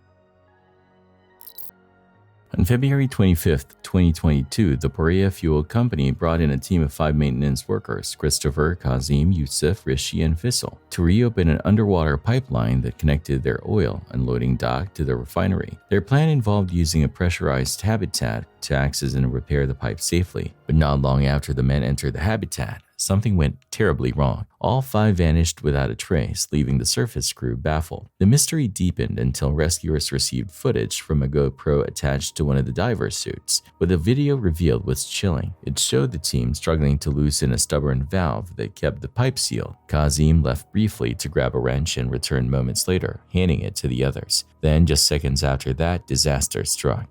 On February 25th, 2022, the Borea Fuel Company brought in a team of 5 maintenance workers, Christopher, Kazim, Yusuf, Rishi, and Faisal, to reopen an underwater pipeline that connected their oil unloading dock to the refinery. Their plan involved using a pressurized habitat to access and repair the pipe safely, but not long after the men entered the habitat, something went terribly wrong. All 5 vanished without a trace, leaving the surface crew baffled. The mystery deepened until rescuers received footage from a GoPro attached to one of the diver's suits. What the video revealed was chilling. It showed the team struggling to loosen a stubborn valve that kept the pipe sealed. Kazim left briefly to grab a wrench and returned moments later, handing it to the others. Then, just seconds after that, disaster struck.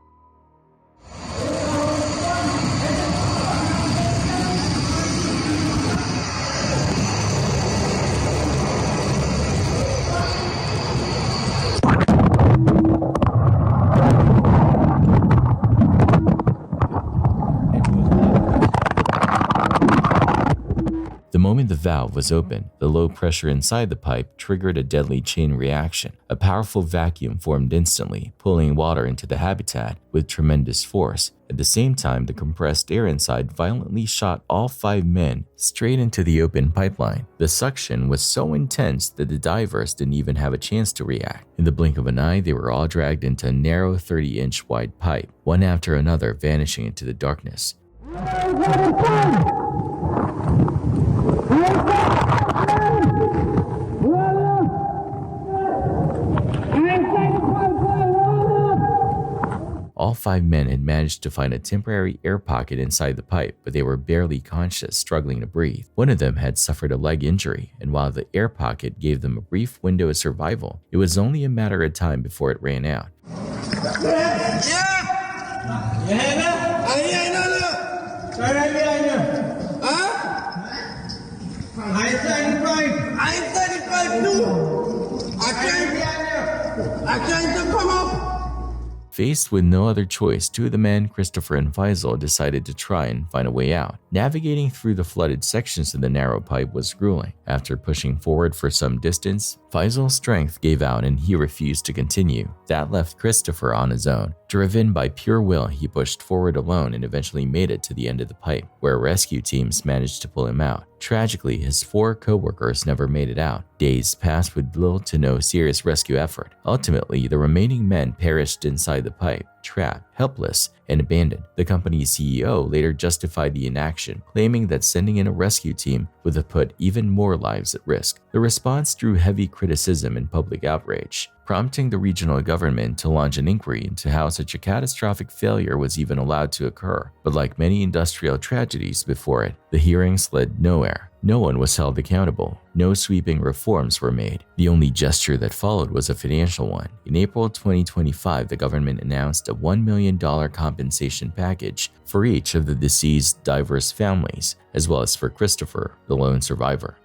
The moment the valve was opened, the low pressure inside the pipe triggered a deadly chain reaction. A powerful vacuum formed instantly, pulling water into the habitat with tremendous force. At the same time, the compressed air inside violently shot all 5 men straight into the open pipeline. The suction was so intense that the divers didn't even have a chance to react. In the blink of an eye, they were all dragged into a narrow 30-inch wide pipe, one after another vanishing into the darkness. All 5 men had managed to find a temporary air pocket inside the pipe, but they were barely conscious, struggling to breathe. One of them had suffered a leg injury, and while the air pocket gave them a brief window of survival, it was only a matter of time before it ran out. Faced with no other choice, two of the men, Christopher and Faisal, decided to try and find a way out. Navigating through the flooded sections of the narrow pipe was grueling. After pushing forward for some distance, Faisal's strength gave out and he refused to continue. That left Christopher on his own. Driven by pure will, he pushed forward alone and eventually made it to the end of the pipe, where rescue teams managed to pull him out. Tragically, his 4 co-workers never made it out. Days passed with little to no serious rescue effort. Ultimately, the remaining men perished inside the pipe, trapped, helpless, and abandoned. The company's CEO later justified the inaction, claiming that sending in a rescue team would have put even more lives at risk. The response drew heavy criticism and public outrage, prompting the regional government to launch an inquiry into how such a catastrophic failure was even allowed to occur. But like many industrial tragedies before it, the hearings led nowhere. No one was held accountable. No sweeping reforms were made. The only gesture that followed was a financial one. In April 2025, the government announced a $1 million compensation package for each of the deceased diverse families, as well as for Christopher, the lone survivor.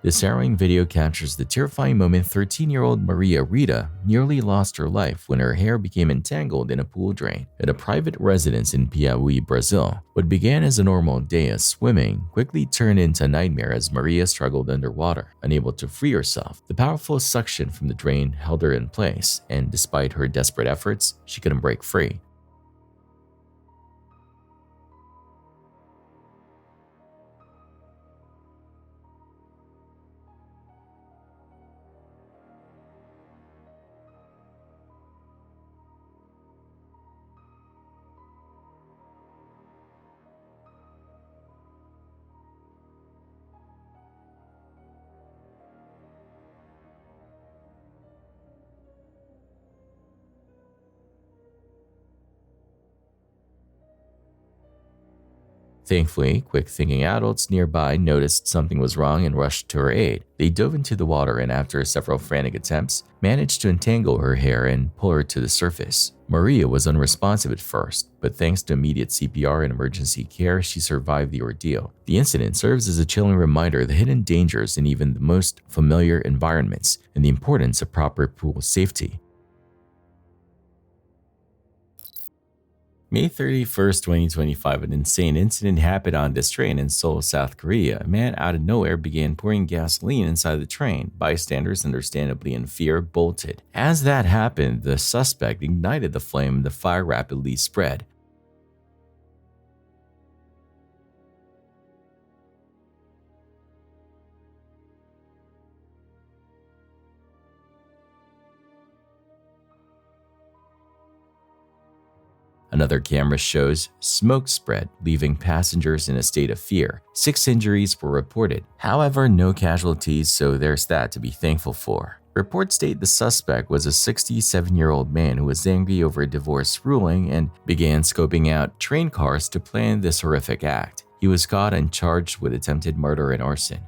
This harrowing video captures the terrifying moment 13-year-old Maria Rita nearly lost her life when her hair became entangled in a pool drain at a private residence in Piauí, Brazil. What began as a normal day of swimming quickly turned into a nightmare as Maria struggled underwater, unable to free herself. The powerful suction from the drain held her in place, and despite her desperate efforts, she couldn't break free. Thankfully, quick-thinking adults nearby noticed something was wrong and rushed to her aid. They dove into the water and after several frantic attempts, managed to entangle her hair and pull her to the surface. Maria was unresponsive at first, but thanks to immediate CPR and emergency care, she survived the ordeal. The incident serves as a chilling reminder of the hidden dangers in even the most familiar environments and the importance of proper pool safety. May 31st, 2025, an insane incident happened on this train in Seoul, South Korea. A man out of nowhere began pouring gasoline inside the train. Bystanders, understandably in fear, bolted. As that happened, the suspect ignited the flame and the fire rapidly spread. Another camera shows smoke spread, leaving passengers in a state of fear. 6 injuries were reported. However, no casualties, so there's that to be thankful for. Reports state the suspect was a 67-year-old man who was angry over a divorce ruling and began scoping out train cars to plan this horrific act. He was caught and charged with attempted murder and arson.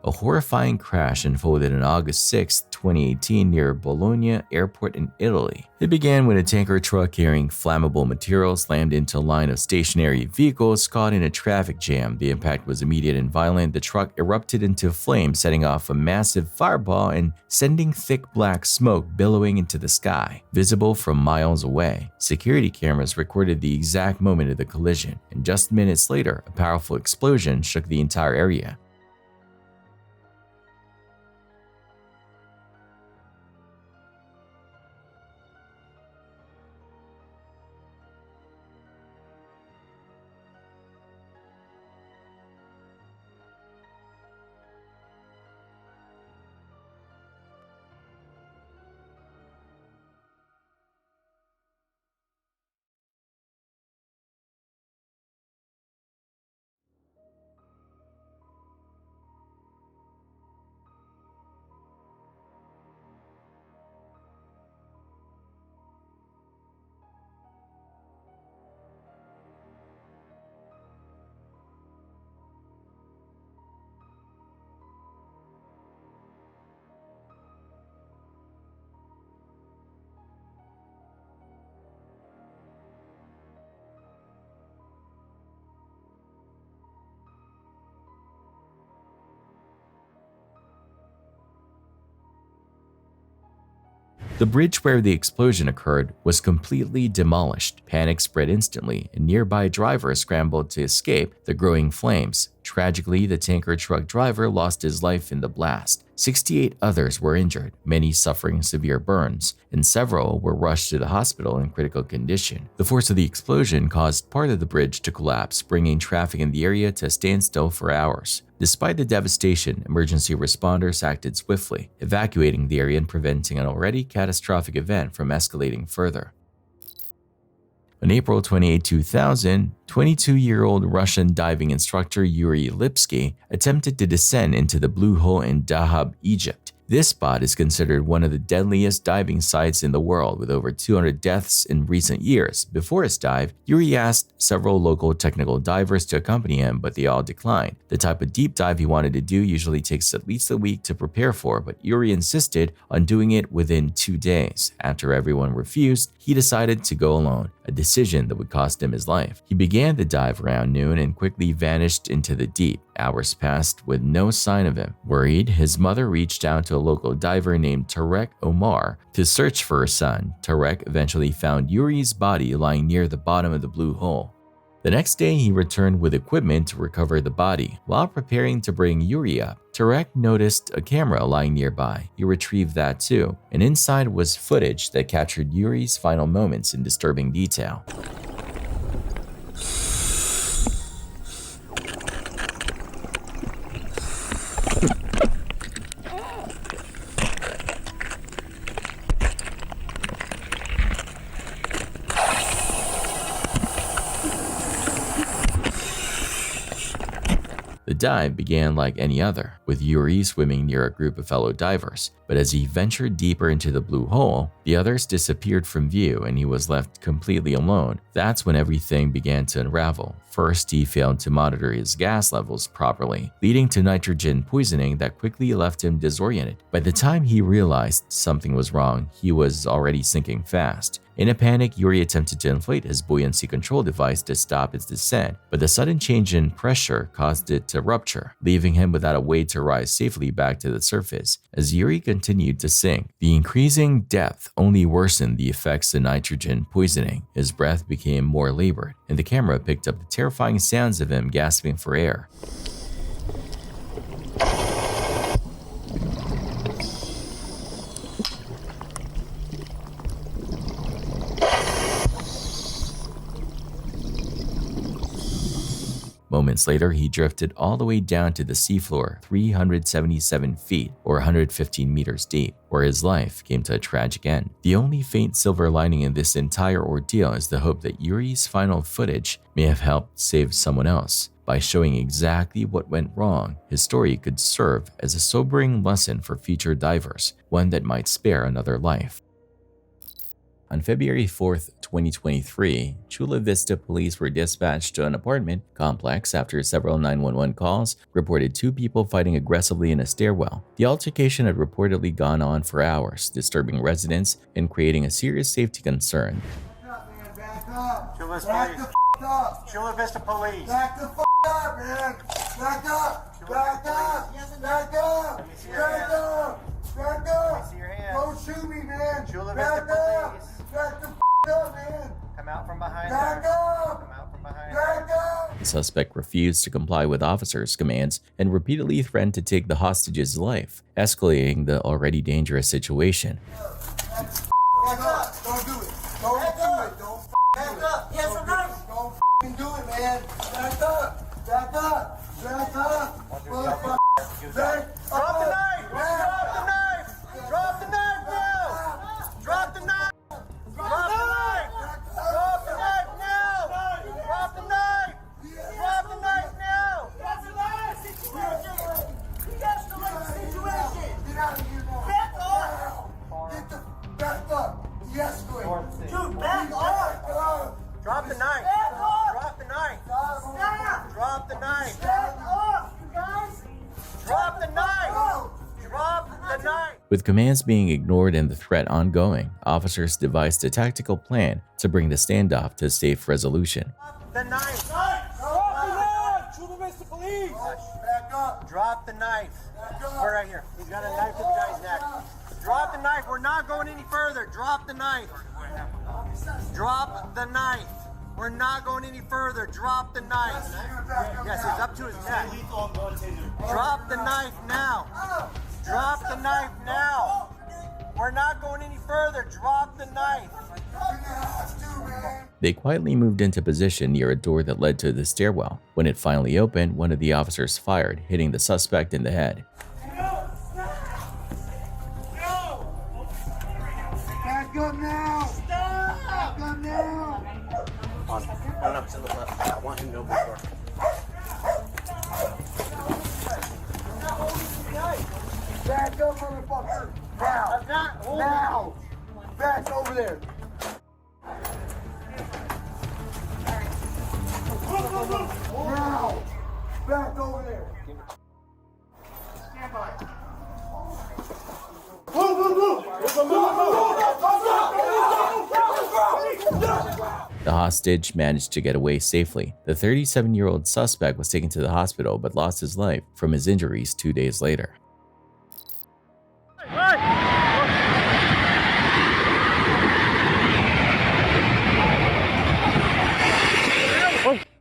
A horrifying crash unfolded on August 6, 2018 near Bologna Airport in Italy. It began when a tanker truck carrying flammable materials slammed into a line of stationary vehicles caught in a traffic jam. The impact was immediate and violent. The truck erupted into flames, setting off a massive fireball and sending thick black smoke billowing into the sky, visible from miles away. Security cameras recorded the exact moment of the collision, and just minutes later, a powerful explosion shook the entire area. The bridge where the explosion occurred was completely demolished. Panic spread instantly, and nearby drivers scrambled to escape the growing flames. Tragically, the tanker truck driver lost his life in the blast. 68 others were injured, many suffering severe burns, and several were rushed to the hospital in critical condition. The force of the explosion caused part of the bridge to collapse, bringing traffic in the area to a standstill for hours. Despite the devastation, emergency responders acted swiftly, evacuating the area and preventing an already catastrophic event from escalating further. On April 28, 2000, 22-year-old Russian diving instructor Yuri Lipsky attempted to descend into the Blue Hole in Dahab, Egypt. This spot is considered one of the deadliest diving sites in the world, with over 200 deaths in recent years. Before his dive, Yuri asked several local technical divers to accompany him, but they all declined. The type of deep dive he wanted to do usually takes at least a week to prepare for, but Yuri insisted on doing it within 2 days. After everyone refused, he decided to go alone, a decision that would cost him his life. He began the dive around noon and quickly vanished into the deep. Hours passed with no sign of him. Worried, his mother reached out to a local diver named Tarek Omar to search for her son. Tarek eventually found Yuri's body lying near the bottom of the Blue Hole. The next day, he returned with equipment to recover the body. While preparing to bring Yuri up, Tarek noticed a camera lying nearby. He retrieved that too, and inside was footage that captured Yuri's final moments in disturbing detail. The dive began like any other, with Yuri swimming near a group of fellow divers. But as he ventured deeper into the Blue Hole, the others disappeared from view and he was left completely alone. That's when everything began to unravel. First, he failed to monitor his gas levels properly, leading to nitrogen poisoning that quickly left him disoriented. By the time he realized something was wrong, he was already sinking fast. In a panic, Yuri attempted to inflate his buoyancy control device to stop its descent, but the sudden change in pressure caused it to rupture, leaving him without a way to rise safely back to the surface. As Yuri continued to sink, the increasing depth only worsened the effects of nitrogen poisoning. His breath became more labored, and the camera picked up the terrifying sounds of him gasping for air. Moments later, he drifted all the way down to the seafloor, 377 feet or 115 meters deep, where his life came to a tragic end. The only faint silver lining in this entire ordeal is the hope that Yuri's final footage may have helped save someone else. By showing exactly what went wrong, his story could serve as a sobering lesson for future divers, one that might spare another life. On February 4th, 2023, Chula Vista police were dispatched to an apartment complex after several 911 calls reported two people fighting aggressively in a stairwell. The altercation had reportedly gone on for hours, disturbing residents and creating a serious safety concern. Back up. Chula Vista Back police. the up. Chula Vista police. Back the up, man. Back up. Back up. Back up. Let me see your Back hands. up. Back up. Let me see your hands. Don't shoot me, man. Chula Back Vista up. police. Back the up, man. Come out from behind Back there. up. Come out from behind Back there. up. The suspect refused to comply with officers' commands and repeatedly threatened to take the hostage's life, escalating the already dangerous situation. Back up. Don't do it. Don't do it. Don't back up. Yes, I'm right. Don't do it, man. Back up. Back up. Back up. Motherfucker. Back up. Drop the knife! Drop the knife! Drop the knife now! Drop the knife! Drop the knife! Drop the knife now! Drop the knife! Drop the knife now! That's a live situation. De-escalate the situation. Get out of here now. Back off. Get the back up. De-escalate. Dude, back off. Drop the knife! Back off. Drop the knife! Stop. Drop the knife! Back off, you guys. Drop the knife! Drop the knife! With commands being ignored and the threat ongoing, officers devised a tactical plan to bring the standoff to a safe resolution. The knife! Drop the knife. Chula Vista police. Back up. Drop the knife! Back up. We're right here. He's got a knife to the guy's neck. Drop the knife. We're not going any further. Drop the knife. Drop the knife. We're not going any further. Drop the knife. Yes, it's up to his neck. Drop the knife now. Drop the knife now. We're not going any further. Drop the knife. They quietly moved into position near a door that led to the stairwell. When it finally opened, one of the officers fired, hitting the suspect in the head. Back up now. Back up now. On up to the left. I want him to open the door. Back up, motherfucker. Now. Now. Back over there. Now. Back over there. Stand by. The hostage managed to get away safely. The 37-year-old suspect was taken to the hospital but lost his life from his injuries 2 days later.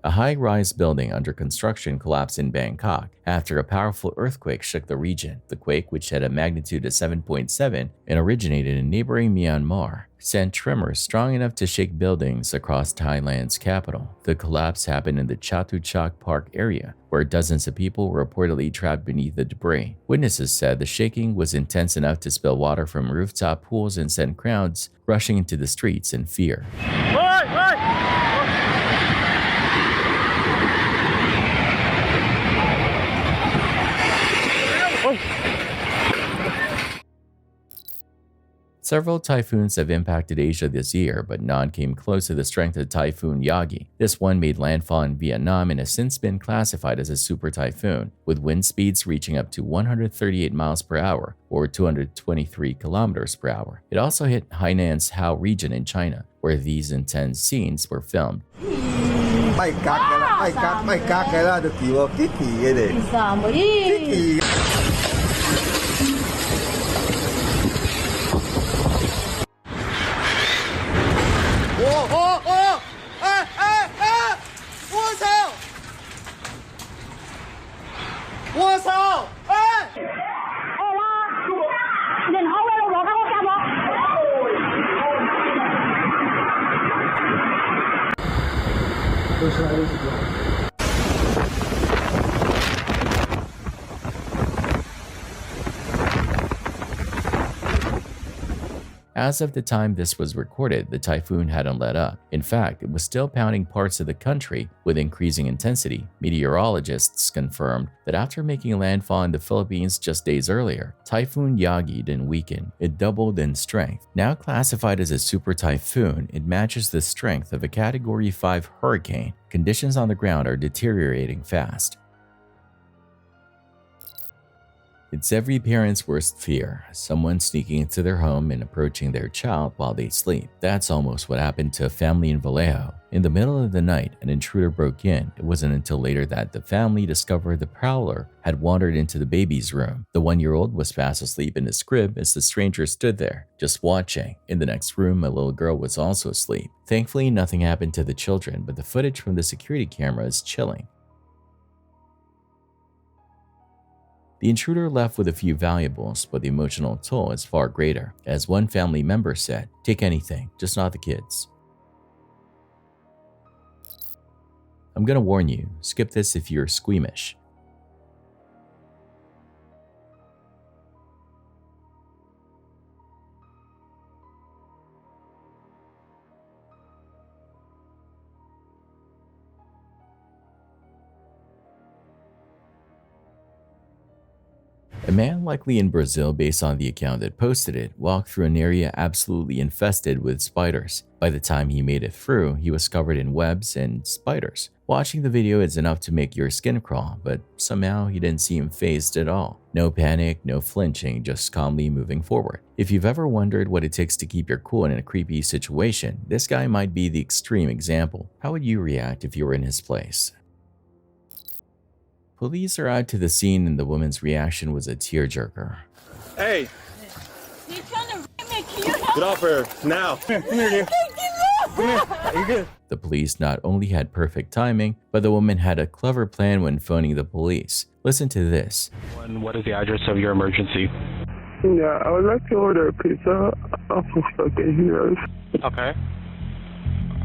A high-rise building under construction collapsed in Bangkok after a powerful earthquake shook the region. The quake, which had a magnitude of 7.7 and originated in neighboring Myanmar, sent tremors strong enough to shake buildings across Thailand's capital. The collapse happened in the SHOUTOUT Park area, where dozens of people were reportedly trapped beneath the debris. Witnesses said the shaking was intense enough to spill water from rooftop pools and send crowds rushing into the streets in fear. Several typhoons have impacted Asia this year, but none came close to the strength of Typhoon Yagi. This one made landfall in Vietnam and has since been classified as a super typhoon, with wind speeds reaching up to 138 miles per hour or 223 kilometers per hour. It also hit Hainan's Hao region in China, where these intense scenes were filmed. As of the time this was recorded, the typhoon hadn't let up. In fact, it was still pounding parts of the country with increasing intensity. Meteorologists confirmed that after making landfall in the Philippines just days earlier, Typhoon Yagi didn't weaken. It doubled in strength. Now classified as a super typhoon, it matches the strength of a Category 5 hurricane. Conditions on the ground are deteriorating fast. It's every parent's worst fear, someone sneaking into their home and approaching their child while they sleep. That's almost what happened to a family in Vallejo. In the middle of the night, an intruder broke in. It wasn't until later that the family discovered the prowler had wandered into the baby's room. The 1-year-old was fast asleep in his crib as the stranger stood there, just watching. In the next room, a little girl was also asleep. Thankfully, nothing happened to the children, but the footage from the security camera is chilling. The intruder left with a few valuables, but the emotional toll is far greater. As one family member said, "Take anything, just not the kids." I'm gonna warn you, skip this if you're squeamish. A man, likely in Brazil based on the account that posted it, walked through an area absolutely infested with spiders. By the time he made it through, he was covered in webs and spiders. Watching the video is enough to make your skin crawl, but somehow he didn't seem fazed at all. No panic, no flinching, just calmly moving forward. If you've ever wondered what it takes to keep your cool in a creepy situation, this guy might be the extreme example. How would you react if you were in his place? Police arrived to the scene and the woman's reaction was a tearjerker. Hey, Get off her now. Come here, dear. Come here. You're good. The police not only had perfect timing, but the woman had a clever plan when phoning the police. Listen to this. What is the address of your emergency? Yeah, I would like to order a pizza. I'm stuck in here. Okay.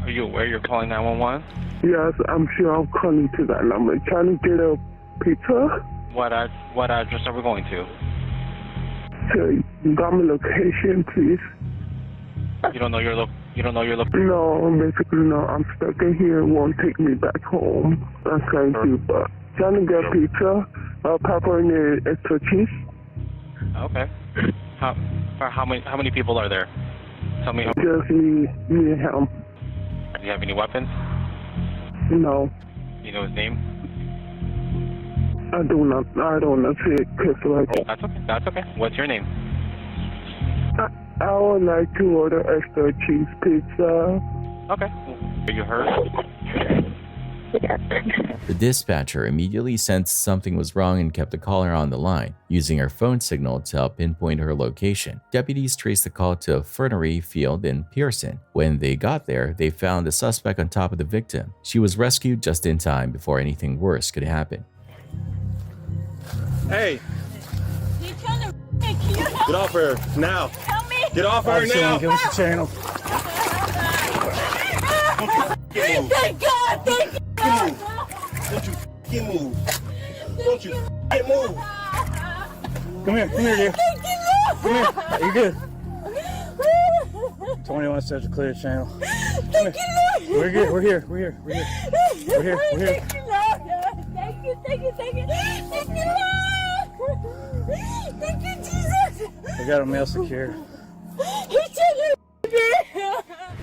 Are you aware you're calling 911? Yes, I'm sure I'm calling to that number. Trying to get a pizza. What address are we going to? So, you got my location, please. You don't know your location? No, basically no. I'm stuck in here. It won't take me back home. I'm trying to, but trying to get pizza. Pepperoni extra cheese. Okay. How many people are there? Tell me. Just me and him. Do you have any weapons? No. You know his name? I don't know say it because like. That's okay. That's okay. What's your name? I would like to order extra cheese pizza. Okay. Are you hurt? The dispatcher immediately sensed something was wrong and kept the caller on the line, using her phone signal to help pinpoint her location. Deputies traced the call to a fernery field in Pearson. When they got there, they found the suspect on top of the victim. She was rescued just in time before anything worse could happen. Hey, He's trying to get off her now. Help me! Get off her now. Give us a channel. Thank God! Thank you! Don't you f***ing move. Don't you f***ing move. Come here, dear. Thank you, Come here. You're good. 21 says to clear the channel. Thank you, Lord. We're good. We're here. We're here. We're here. We're here. We're here. Thank you, Lord. Thank you, thank you, thank you. Thank you, Lord. Thank you, Jesus. We got him mail secure. He took it.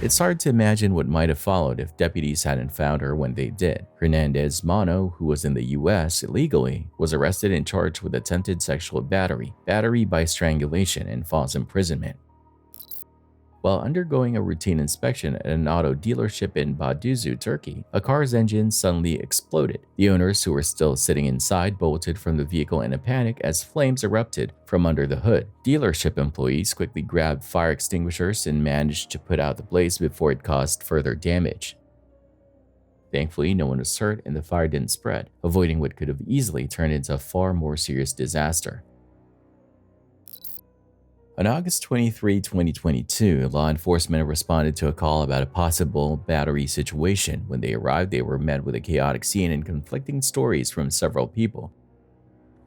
It's hard to imagine what might have followed if deputies hadn't found her when they did. Hernandez Mano, who was in the US illegally, was arrested and charged with attempted sexual battery, battery by strangulation, and false imprisonment. While undergoing a routine inspection at an auto dealership in Badizu, Turkey, a car's engine suddenly exploded. The owners, who were still sitting inside, bolted from the vehicle in a panic as flames erupted from under the hood. Dealership employees quickly grabbed fire extinguishers and managed to put out the blaze before it caused further damage. Thankfully, no one was hurt and the fire didn't spread, avoiding what could have easily turned into a far more serious disaster. On August 23, 2022, law enforcement responded to a call about a possible battery situation. When they arrived, they were met with a chaotic scene and conflicting stories from several people.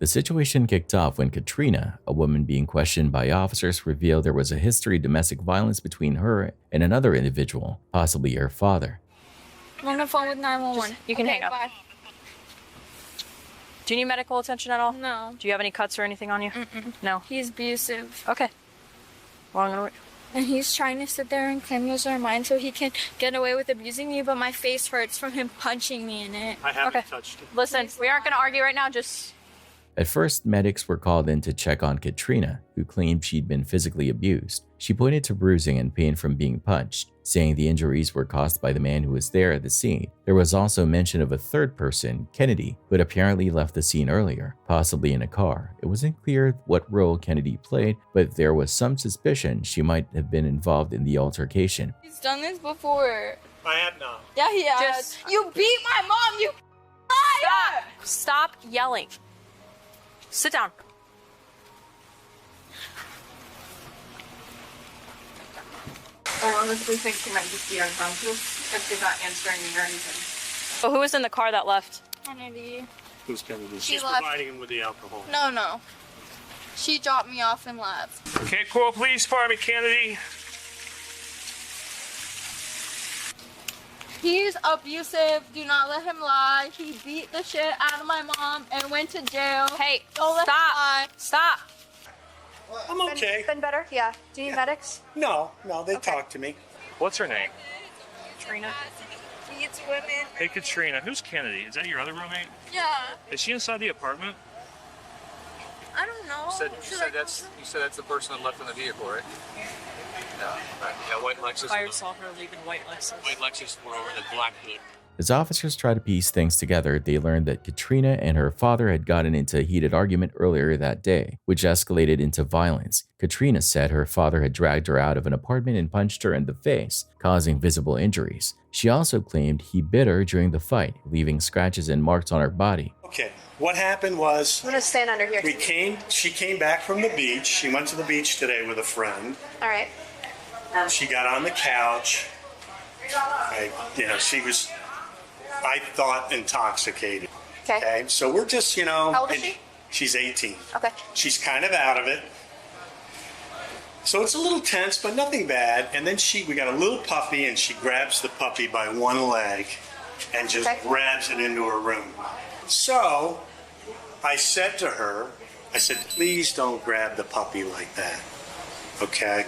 The situation kicked off when Katrina, a woman being questioned by officers, revealed there was a history of domestic violence between her and another individual, possibly her father. I'm on the phone with 911. You can hang up. Bye. Do you need medical attention at all? No. Do you have any cuts or anything on you? No. He's abusive. Okay. Well, I'm gonna wait. And he's trying to sit there and claim those are mine so he can get away with abusing me, but my face hurts from him punching me in it. I haven't touched it. Listen, we aren't gonna argue right now, just... At first, medics were called in to check on Katrina, who claimed she'd been physically abused. She pointed to bruising and pain from being punched, saying the injuries were caused by the man who was there at the scene. There was also mention of a third person, Kennedy, who had apparently left the scene earlier, possibly in a car. It wasn't clear what role Kennedy played, but there was some suspicion she might have been involved in the altercation. He's done this before. I have not. Yeah, he has. You beat my mom, you liar! Stop yelling. Sit down. I honestly think she might just be unconscious if she's not answering me or anything. So who was in the car that left? Kennedy. Who's Kennedy? She She's left. providing him with the alcohol. No. She dropped me off and left. Okay, cool. Police Department, Kennedy. He's abusive. Do not let him lie. He beat the shit out of my mom and went to jail. Hey, don't let him lie. Stop. I'm okay. Been better? Yeah. Do you need medics? No, they talked to me. What's her name? Katrina. Beats women. Hey, Katrina. Who's Kennedy? Is that your other roommate? Yeah. Is she inside the apartment? I don't know. You said that's the person that left in the vehicle, right? Yeah. Right. Yeah, white Lexus. Fire saw her leaving white Lexus. White Lexus went over the black hood. As officers try to piece things together, they learned that Katrina and her father had gotten into a heated argument earlier that day, which escalated into violence. Katrina said her father had dragged her out of an apartment and punched her in the face, causing visible injuries. She also claimed he bit her during the fight, leaving scratches and marks on her body. Okay, what happened was I'm gonna stand under here. she came back from the beach. She went to the beach today with a friend. All right. She got on the couch. She was, I thought, intoxicated. Okay. So we're just, How old is she? She's 18. Okay. She's kind of out of it. So it's a little tense, but nothing bad. And then we got a little puppy, and she grabs the puppy by one leg and just grabs it into her room. So I said to her, please don't grab the puppy like that. Okay?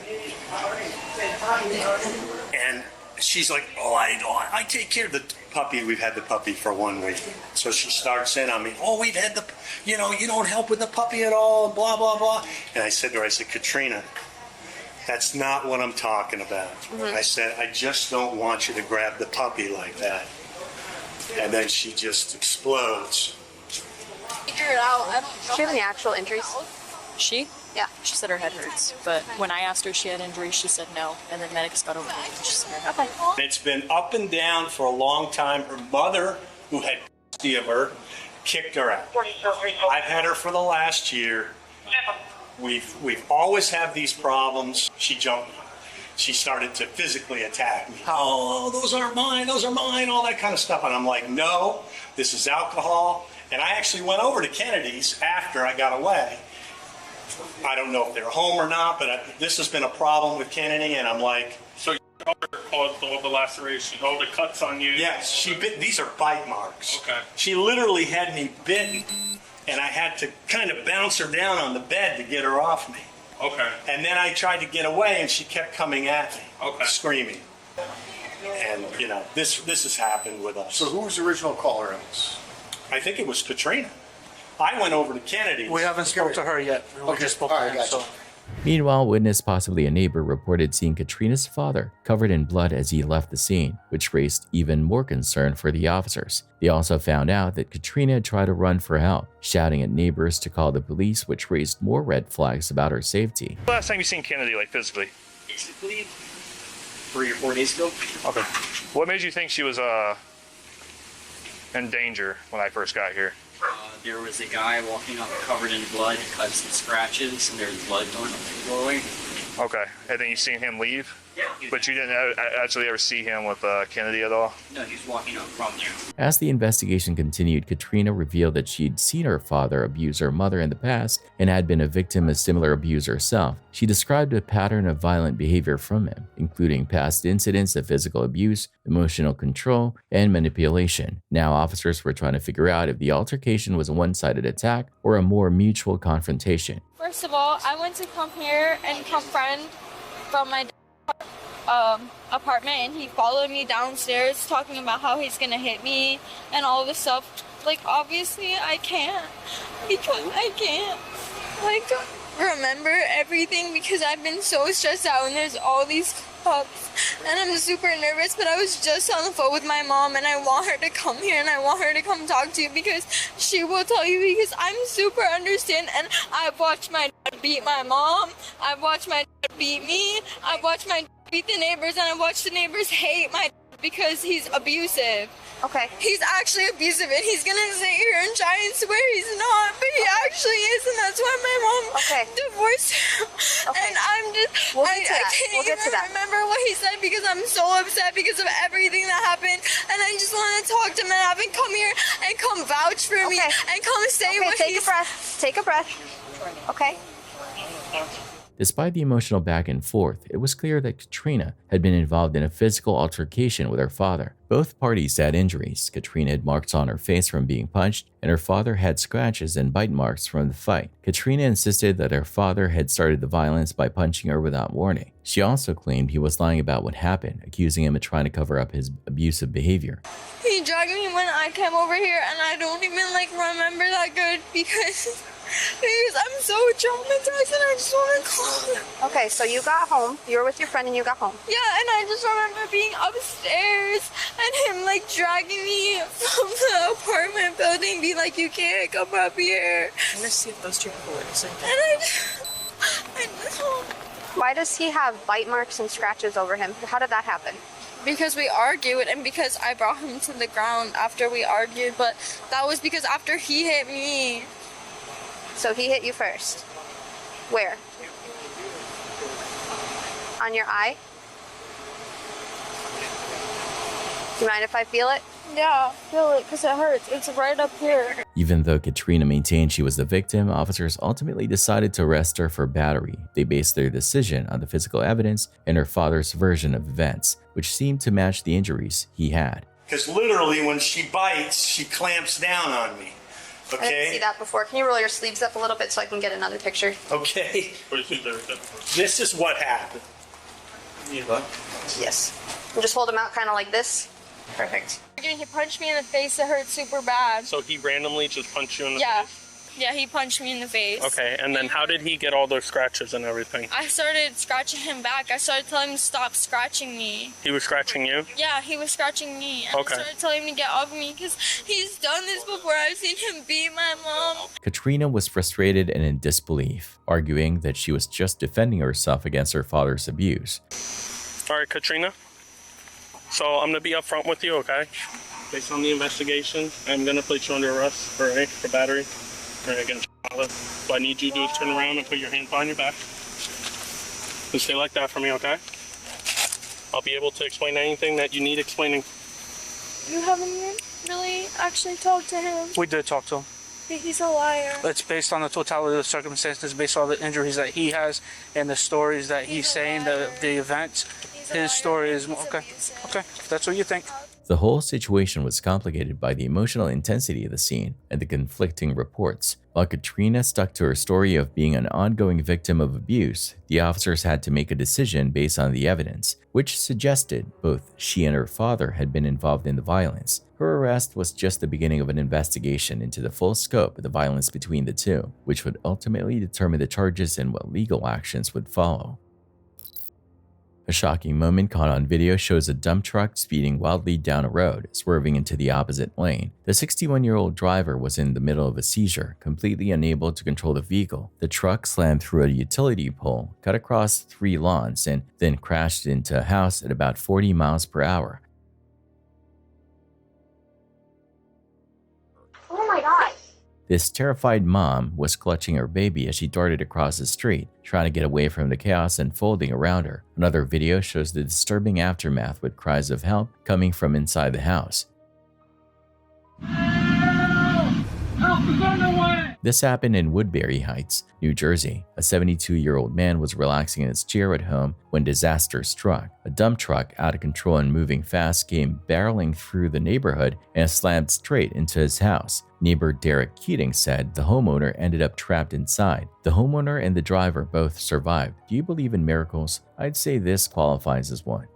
And she's like, oh, I take care of the puppy. We've had the puppy for 1 week. So she starts in on me. Oh, we've had you don't help with the puppy at all, blah, blah, blah. And I said to her, Katrina, that's not what I'm talking about. Mm-hmm. I said, I just don't want you to grab the puppy like that. And then she just explodes. Figure it out. I don't know. Does she have any actual injuries? She? Yeah. She said her head hurts, but when I asked her if she had injuries, she said no, and then medics got over it, and she said her head hurt. It's been up and down for a long time. Her mother, who had custody of her, kicked her out. I've had her for the last year. We've always had these problems. She started to physically attack me. Oh, those aren't mine, all that kind of stuff. And I'm like, no, this is alcohol. And I actually went over to Kennedy's after I got away. I don't know if they're home or not, but this has been a problem with Kennedy, and I'm like... So your daughter caused all the laceration, all the cuts on you? Yes, she bit. These are bite marks. Okay. She literally had me bitten, and I had to kind of bounce her down on the bed to get her off me. Okay. And then I tried to get away, and she kept coming at me, screaming. And, this has happened with us. So who was the original caller in this? I think it was Katrina. I went over to Kennedy's. We haven't spoken to her yet. We just spoke to her. Gotcha. Meanwhile, witness, possibly a neighbor, reported seeing Katrina's father covered in blood as he left the scene, which raised even more concern for the officers. They also found out that Katrina had tried to run for help, shouting at neighbors to call the police, which raised more red flags about her safety. Last time you seen Kennedy, physically? Basically, 3 or 4 days ago. Okay. What made you think she was in danger when I first got here? There was a guy walking up covered in blood, cuts and scratches, and there's blood going up the doorway. Okay, and then you seen him leave? Yeah. But you didn't actually ever see him with Kennedy at all? No, he's walking up from there. As the investigation continued, Katrina revealed that she'd seen her father abuse her mother in the past and had been a victim of similar abuse herself. She described a pattern of violent behavior from him, including past incidents of physical abuse, emotional control, and manipulation. Now, officers were trying to figure out if the altercation was a one-sided attack or a more mutual confrontation. First of all, I went to come here and confront from my apartment, and he followed me downstairs talking about how he's gonna hit me and all this stuff. Obviously I can't, because I can't remember everything because I've been so stressed out and there's all these pups and I'm super nervous, but I was just on the phone with my mom and I want her to come here and I want her to come talk to you because she will tell you, because I'm super understand, and I've watched my dad beat my mom, I've watched my dad beat me, I've watched my dad beat the neighbors, and I've watched the neighbors hate my dad because he's abusive. Okay. He's actually abusive, and he's gonna sit here and try and swear he's not, but he actually is, and that's why my mom divorced him. And I'm just, I can't even remember what he said because I'm so upset because of everything that happened, and I just want to talk to him and have him come here and come vouch for me and come say what take he's... a breath. Take a breath. Okay. Despite the emotional back and forth, it was clear that Katrina had been involved in a physical altercation with her father. Both parties had injuries. Katrina had marks on her face from being punched, and her father had scratches and bite marks from the fight. Katrina insisted that her father had started the violence by punching her without warning. She also claimed he was lying about what happened, accusing him of trying to cover up his abusive behavior. He dragged me when I came over here, and I don't even remember that good because I'm so traumatized and I just want to call. Okay, so you got home. You were with your friend and you got home. Yeah, and I just remember being upstairs and him like dragging me from the apartment building, being like, "You can't come up here." I'm gonna see if those two people are the same. And I know. Why does he have bite marks and scratches over him? How did that happen? Because we argued and because I brought him to the ground after we argued, but that was because after he hit me. So he hit you first. Where? On your eye? Do you mind if I feel it? Yeah, feel it because it hurts. It's right up here. Even though Katrina maintained she was the victim, officers ultimately decided to arrest her for battery. They based their decision on the physical evidence and her father's version of events, which seemed to match the injuries he had. Because literally when she bites, she clamps down on me. I didn't see that before. Can you roll your sleeves up a little bit so I can get another picture? Okay. This is what happened. Yes. And just hold them out kind of like this. Perfect. He punched me in the face. It hurt super bad. So he randomly just punched you in the Yeah. face? Yeah, he punched me in the face. Okay, and then how did he get all those scratches and everything? I started scratching him back. I started telling him to stop scratching me. He was scratching you? Yeah, he was scratching me. And Okay. I started telling him to get off me because he's done this before. I've seen him beat my mom. Katrina was frustrated and in disbelief, arguing that she was just defending herself against her father's abuse. All right, Katrina. So I'm gonna be upfront with you, okay? Based on the investigation, I'm gonna place you under arrest for battery. Against what I need you to do is turn around and put your hands behind your back. Just stay like that for me, okay? I'll be able to explain anything that you need explaining. You haven't really actually talked to him. We did talk to him. He's a liar. It's based on the totality of the circumstances, based on the injuries that he has and the stories that he's saying, the events. His story is okay. Okay, if that's what you think. The whole situation was complicated by the emotional intensity of the scene and the conflicting reports. While Katrina stuck to her story of being an ongoing victim of abuse, the officers had to make a decision based on the evidence, which suggested both she and her father had been involved in the violence. Her arrest was just the beginning of an investigation into the full scope of the violence between the two, which would ultimately determine the charges and what legal actions would follow. A shocking moment caught on video shows a dump truck speeding wildly down a road, swerving into the opposite lane. The 61-year-old driver was in the middle of a seizure, completely unable to control the vehicle. The truck slammed through a utility pole, cut across 3 lawns, and then crashed into a house at about 40 miles per hour. Oh my God. This terrified mom was clutching her baby as she darted across the street, trying to get away from the chaos unfolding around her. Another video shows the disturbing aftermath with cries of help coming from inside the house. This happened in Woodbury Heights, New Jersey. A 72-year-old man was relaxing in his chair at home when disaster struck. A dump truck, out of control and moving fast, came barreling through the neighborhood and slammed straight into his house. Neighbor Derek Keating said the homeowner ended up trapped inside. The homeowner and the driver both survived. Do you believe in miracles? I'd say this qualifies as one.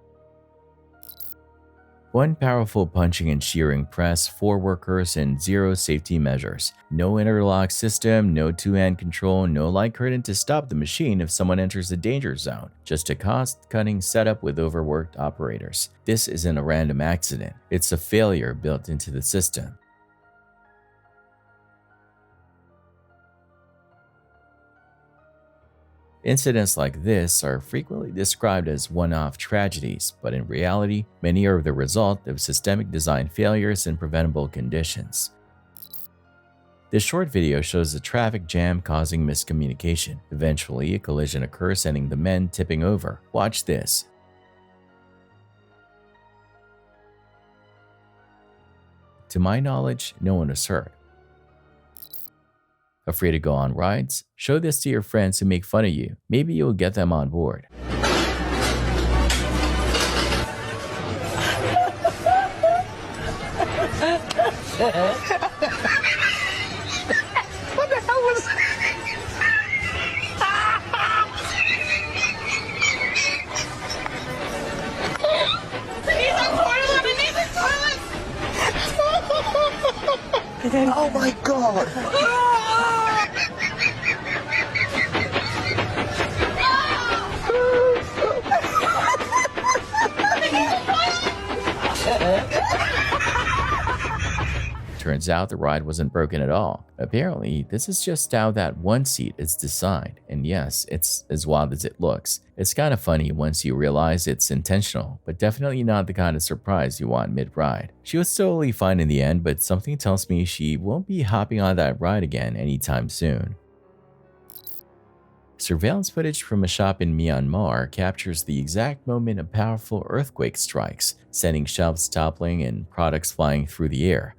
One powerful punching and shearing press, 4 workers, and 0 safety measures. No interlock system, no 2-hand control, no light curtain to stop the machine if someone enters the danger zone. Just a cost-cutting setup with overworked operators. This isn't a random accident. It's a failure built into the system. Incidents like this are frequently described as one-off tragedies, but in reality, many are the result of systemic design failures and preventable conditions. This short video shows a traffic jam causing miscommunication. Eventually, a collision occurs, sending the men tipping over. Watch this. To my knowledge, no one was hurt. Afraid to go on rides? Show this to your friends who make fun of you. Maybe you'll get them on board. What the hell was that? Oh my God! Oh! Turns out the ride wasn't broken at all. Apparently, this is just how that one seat is designed, and yes, it's as wild as it looks. It's kind of funny once you realize it's intentional, but definitely not the kind of surprise you want mid-ride. She was totally fine in the end, but something tells me she won't be hopping on that ride again anytime soon. Surveillance footage from a shop in Myanmar captures the exact moment a powerful earthquake strikes, sending shelves toppling and products flying through the air.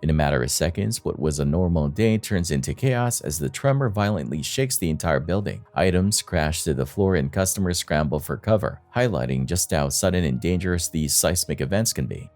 In a matter of seconds, what was a normal day turns into chaos as the tremor violently shakes the entire building. Items crash to the floor and customers scramble for cover, highlighting just how sudden and dangerous these seismic events can be.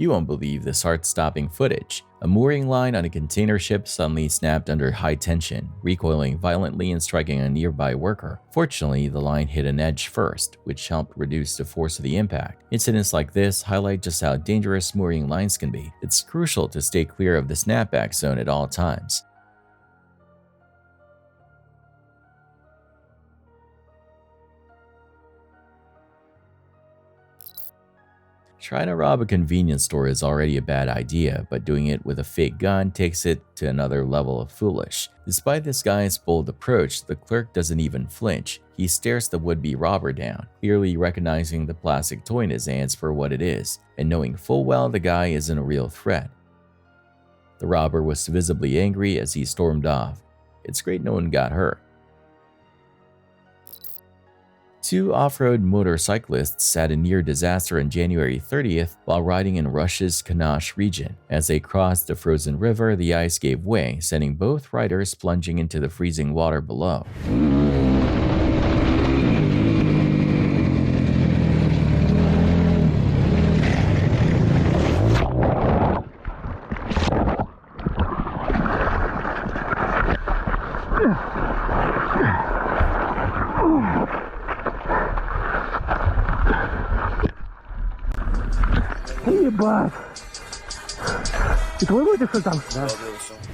You won't believe this heart-stopping footage. A mooring line on a container ship suddenly snapped under high tension, recoiling violently and striking a nearby worker. Fortunately, the line hit an edge first, which helped reduce the force of the impact. Incidents like this highlight just how dangerous mooring lines can be. It's crucial to stay clear of the snapback zone at all times. Trying to rob a convenience store is already a bad idea, but doing it with a fake gun takes it to another level of foolish. Despite this guy's bold approach, the clerk doesn't even flinch. He stares the would-be robber down, clearly recognizing the plastic toy in his hands for what it is, and knowing full well the guy isn't a real threat. The robber was visibly angry as he stormed off. It's great no one got hurt. Two off-road motorcyclists had a near disaster on January 30th while riding in Russia's Kanash region. As they crossed the frozen river, the ice gave way, sending both riders plunging into the freezing water below.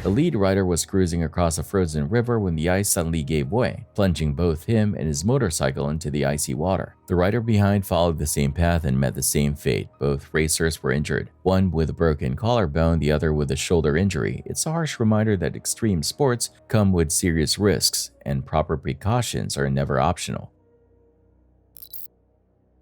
The lead rider was cruising across a frozen river when the ice suddenly gave way, plunging both him and his motorcycle into the icy water. The rider behind followed the same path and met the same fate. Both racers were injured, one with a broken collarbone, the other with a shoulder injury. It's a harsh reminder that extreme sports come with serious risks, and proper precautions are never optional.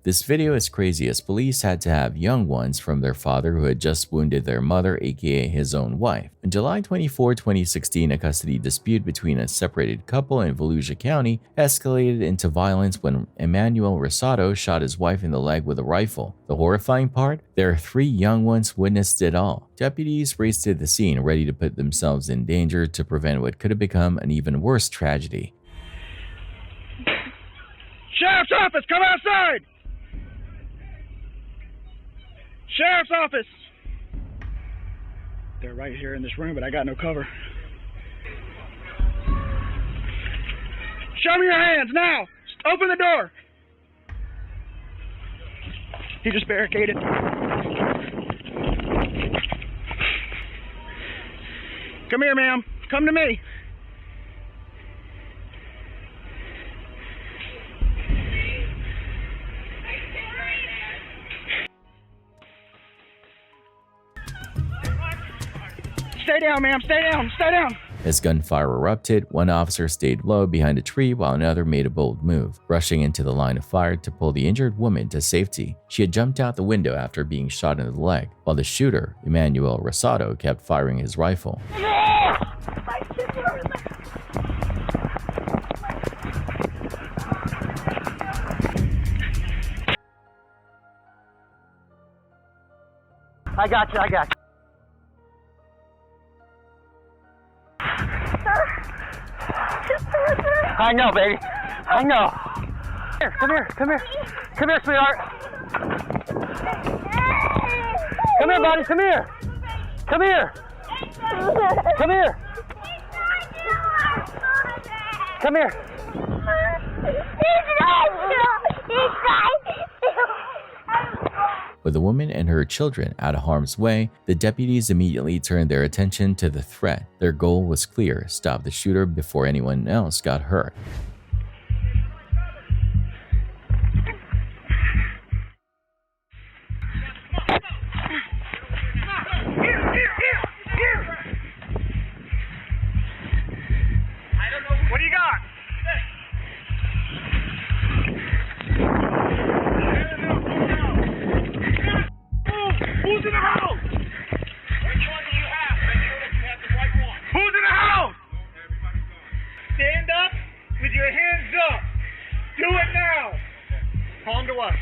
This video is crazy as police had to have young ones from their father who had just wounded their mother, aka his own wife. On July 24, 2016, a custody dispute between a separated couple in Volusia County escalated into violence when Emmanuel Rosado shot his wife in the leg with a rifle. The horrifying part? Their three young ones witnessed it all. Deputies raced to the scene, ready to put themselves in danger to prevent what could have become an even worse tragedy. Sheriff's office, come outside! Sheriff's office! They're right here in this room, but I got no cover. Show me your hands, now! Open the door! He just barricaded. Come here, ma'am. Come to me. Stay down, ma'am. Stay down. Stay down. As gunfire erupted, one officer stayed low behind a tree while another made a bold move, rushing into the line of fire to pull the injured woman to safety. She had jumped out the window after being shot in the leg, while the shooter, Emmanuel Rosado, kept firing his rifle. I got you. I got you. I know, baby. I know. Here, come here, come here. Come here, sweetheart. Come here, buddy, come here. Come here. Come here. Come here. With the woman and her children out of harm's way, the deputies immediately turned their attention to the threat. Their goal was clear: stop the shooter before anyone else got hurt. What do you got? Who's in the house? Which one do you have? Make sure that you have the right one. Who's in the house? Stand up with your hands up. Do it now. Palm to us.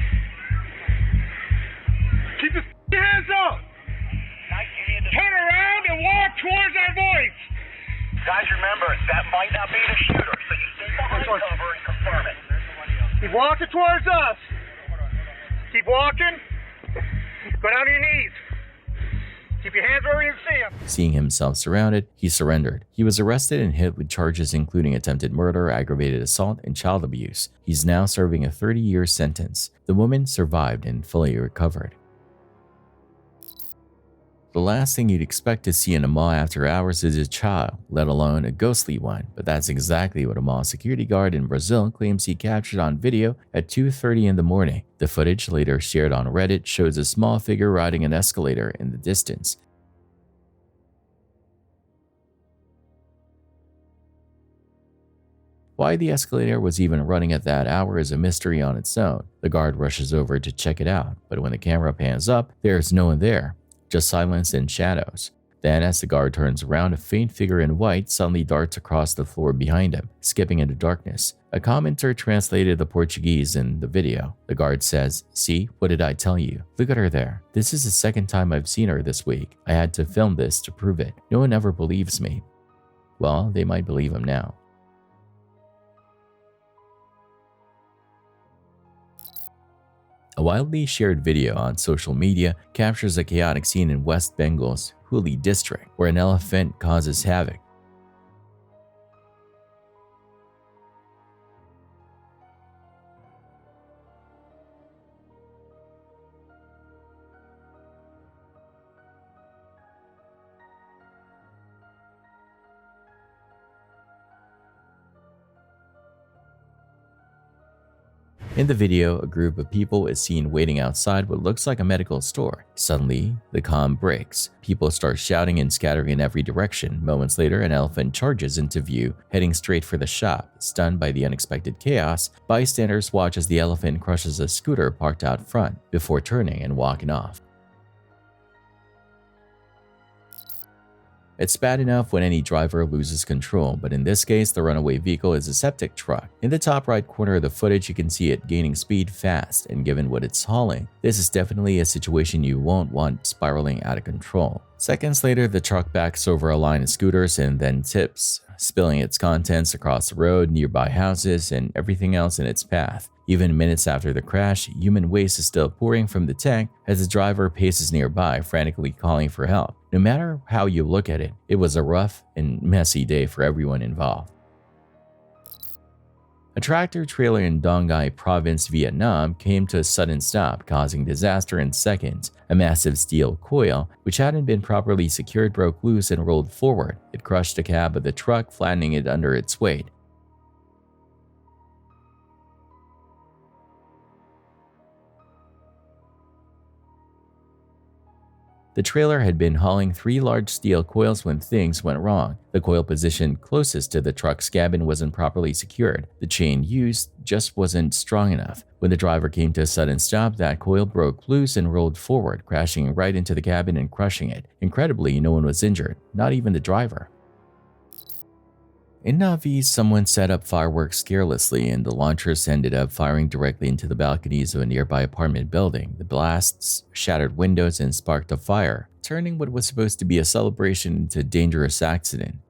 Keep your hands up. Turn around and walk towards our voice. Guys, remember, that might not be the shooter, so you stay behind cover and confirm it. Keep walking towards us. Keep walking. Go down to your knees. Keep your hands where you can see them. Seeing himself surrounded, he surrendered. He was arrested and hit with charges including attempted murder, aggravated assault, and child abuse. He's now serving a 30-year sentence. The woman survived and fully recovered. The last thing you'd expect to see in a mall after hours is a child, let alone a ghostly one, but that's exactly what a mall security guard in Brazil claims he captured on video at 2:30 in the morning. The footage, later shared on Reddit, shows a small figure riding an escalator in the distance. Why the escalator was even running at that hour is a mystery on its own. The guard rushes over to check it out, but when the camera pans up, there's no one there. Just silence and shadows. Then, as the guard turns around, a faint figure in white suddenly darts across the floor behind him, skipping into darkness. A commenter translated the Portuguese in the video. The guard says, "See, what did I tell you? Look at her there. This is the second time I've seen her this week. I had to film this to prove it. No one ever believes me." Well, they might believe him now. A widely shared video on social media captures a chaotic scene in West Bengal's Hooghly district, where an elephant causes havoc. In the video, a group of people is seen waiting outside what looks like a medical store. Suddenly, the calm breaks. People start shouting and scattering in every direction. Moments later, an elephant charges into view, heading straight for the shop. Stunned by the unexpected chaos, bystanders watch as the elephant crushes a scooter parked out front before turning and walking off. It's bad enough when any driver loses control, but in this case, the runaway vehicle is a septic truck. In the top right corner of the footage, you can see it gaining speed fast, and given what it's hauling, this is definitely a situation you won't want spiraling out of control. Seconds later, the truck backs over a line of scooters and then tips, spilling its contents across the road, nearby houses, and everything else in its path. Even minutes after the crash, human waste is still pouring from the tank as the driver paces nearby, frantically calling for help. No matter how you look at it, it was a rough and messy day for everyone involved. A tractor trailer in Dong Ngai Province, Vietnam came to a sudden stop, causing disaster in seconds. A massive steel coil, which hadn't been properly secured, broke loose and rolled forward. It crushed the cab of the truck, flattening it under its weight. The trailer had been hauling 3 large steel coils when things went wrong. The coil position closest to the truck's cabin wasn't properly secured. The chain used just wasn't strong enough. When the driver came to a sudden stop, that coil broke loose and rolled forward, crashing right into the cabin and crushing it. Incredibly, no one was injured, not even the driver. In Navi, someone set up fireworks carelessly and the launchers ended up firing directly into the balconies of a nearby apartment building. The blasts shattered windows and sparked a fire, turning what was supposed to be a celebration into a dangerous accident.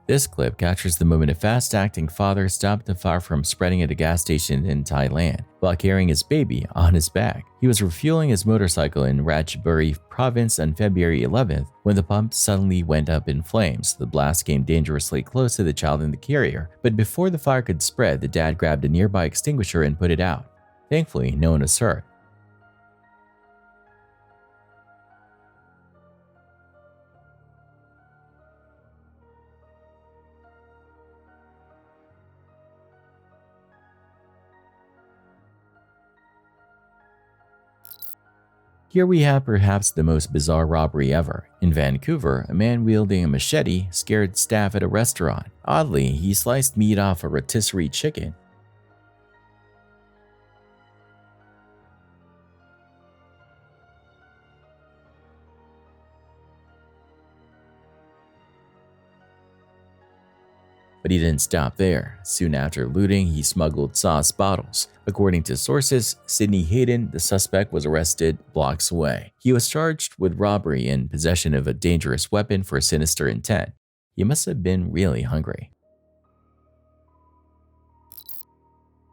This clip captures the moment a fast-acting father stopped the fire from spreading at a gas station in Thailand while carrying his baby on his back. He was refueling his motorcycle in Ratchaburi province on February 11th when the pump suddenly went up in flames. The blast came dangerously close to the child in the carrier, but before the fire could spread, the dad grabbed a nearby extinguisher and put it out. Thankfully, no one was hurt. Here we have perhaps the most bizarre robbery ever. In Vancouver, a man wielding a machete scared staff at a restaurant. Oddly, he sliced meat off a rotisserie chicken. But he didn't stop there. Soon after looting, he smuggled sauce bottles. According to sources, Sidney Hayden, the suspect, was arrested blocks away. He was charged with robbery and possession of a dangerous weapon for sinister intent. He must have been really hungry.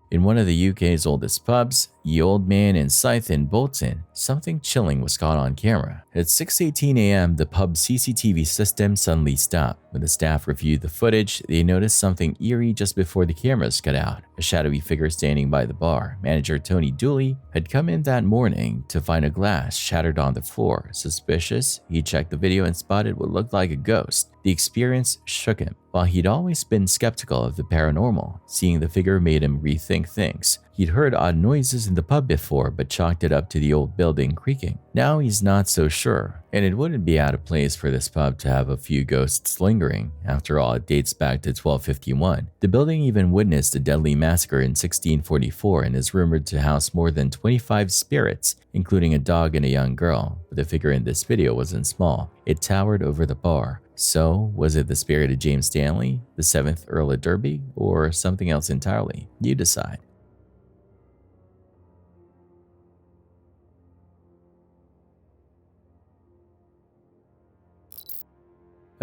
In one of the UK's oldest pubs, Ye Old Man in Scythe in Bolton, something chilling was caught on camera. At 6:18 a.m., the pub's CCTV system suddenly stopped. When the staff reviewed the footage, they noticed something eerie just before the cameras cut out. A shadowy figure standing by the bar. Manager Tony Dooley had come in that morning to find a glass shattered on the floor. Suspicious, he checked the video and spotted what looked like a ghost. The experience shook him. While he'd always been skeptical of the paranormal, seeing the figure made him rethink things. He'd heard odd noises in the pub before, but chalked it up to the old building creaking. Now he's not so sure, and it wouldn't be out of place for this pub to have a few ghosts lingering. After all, it dates back to 1251. The building even witnessed a deadly massacre in 1644 and is rumored to house more than 25 spirits, including a dog and a young girl. But the figure in this video wasn't small. It towered over the bar. So, was it the spirit of James Stanley, the 7th Earl of Derby, or something else entirely? You decide.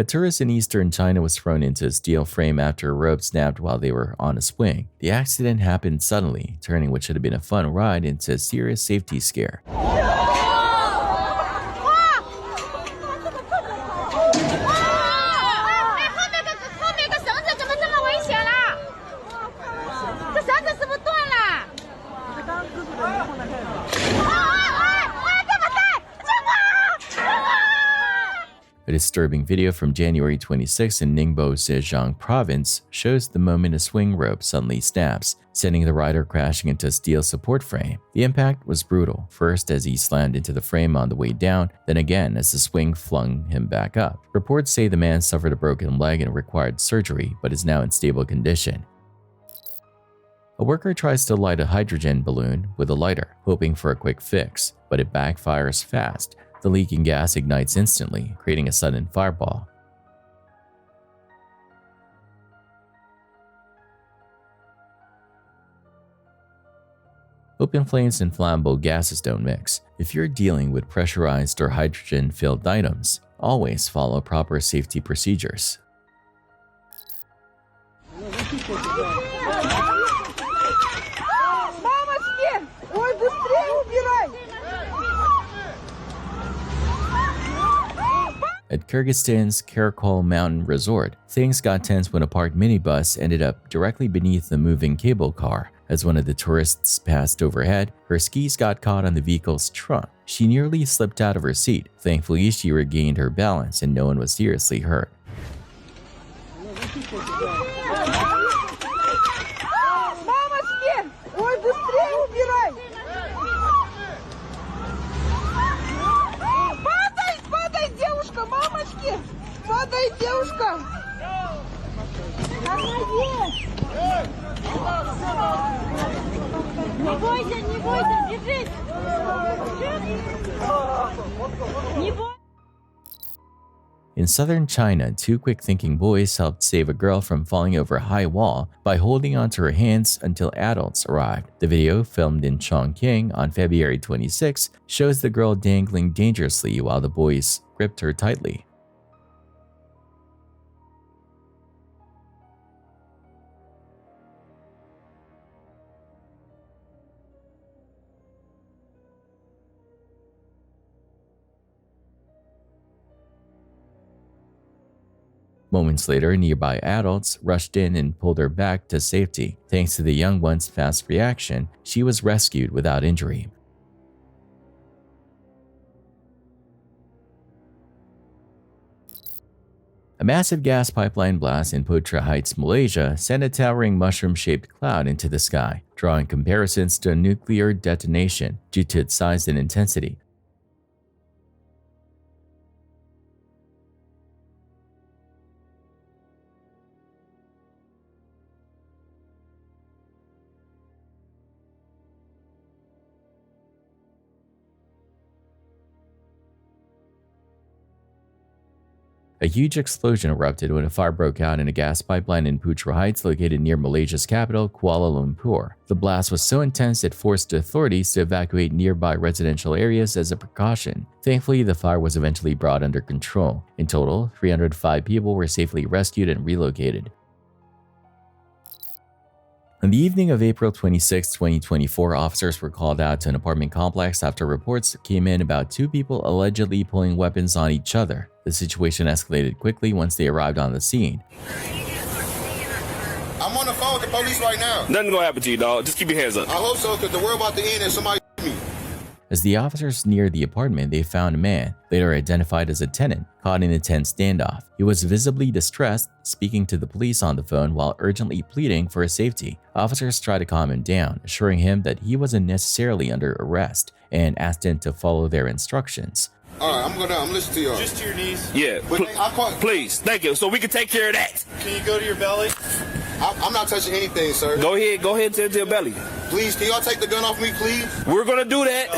A tourist in eastern China was thrown into a steel frame after a rope snapped while they were on a swing. The accident happened suddenly, turning what should have been a fun ride into a serious safety scare. A disturbing video from January 26 in Ningbo, Zhejiang province shows the moment a swing rope suddenly snaps, sending the rider crashing into a steel support frame. The impact was brutal, first as he slammed into the frame on the way down, then again as the swing flung him back up. Reports say the man suffered a broken leg and required surgery, but is now in stable condition. A worker tries to light a hydrogen balloon with a lighter, hoping for a quick fix, but it backfires fast. The leaking gas ignites instantly, creating a sudden fireball. Open flames and flammable gases don't mix. If you're dealing with pressurized or hydrogen-filled items, always follow proper safety procedures. At Kyrgyzstan's Karakol Mountain Resort, things got tense when a parked minibus ended up directly beneath the moving cable car. As one of the tourists passed overhead, her skis got caught on the vehicle's trunk. She nearly slipped out of her seat. Thankfully, she regained her balance and no one was seriously hurt. In southern China, two quick-thinking boys helped save a girl from falling over a high wall by holding onto her hands until adults arrived. The video, filmed in Chongqing on February 26, shows the girl dangling dangerously while the boys gripped her tightly. Moments later, nearby adults rushed in and pulled her back to safety. Thanks to the young one's fast reaction, she was rescued without injury. A massive gas pipeline blast in Putra Heights, Malaysia, sent a towering mushroom-shaped cloud into the sky, drawing comparisons to a nuclear detonation due to its size and intensity. A huge explosion erupted when a fire broke out in a gas pipeline in Putra Heights located near Malaysia's capital, Kuala Lumpur. The blast was so intense it forced authorities to evacuate nearby residential areas as a precaution. Thankfully, the fire was eventually brought under control. In total, 305 people were safely rescued and relocated. On the evening of April 26, 2024, officers were called out to an apartment complex after reports came in about two people allegedly pulling weapons on each other. The situation escalated quickly once they arrived on the scene. I'm on the phone with the police right now. Nothing gonna happen to you, dog. Just keep your hands up. I hope so, because the world about to end and somebody me. As the officers neared the apartment, they found a man, later identified as a tenant, caught in a tense standoff. He was visibly distressed, speaking to the police on the phone while urgently pleading for his safety. Officers tried to calm him down, assuring him that he wasn't necessarily under arrest, and asked him to follow their instructions. All right, I'm going down. I'm listening to y'all. Just to your knees. Yeah, please. Thank you. So we can take care of that. Can you go to your belly? I'm not touching anything, sir. Go ahead to your belly. Please, can y'all take the gun off me, please? We're gonna do that.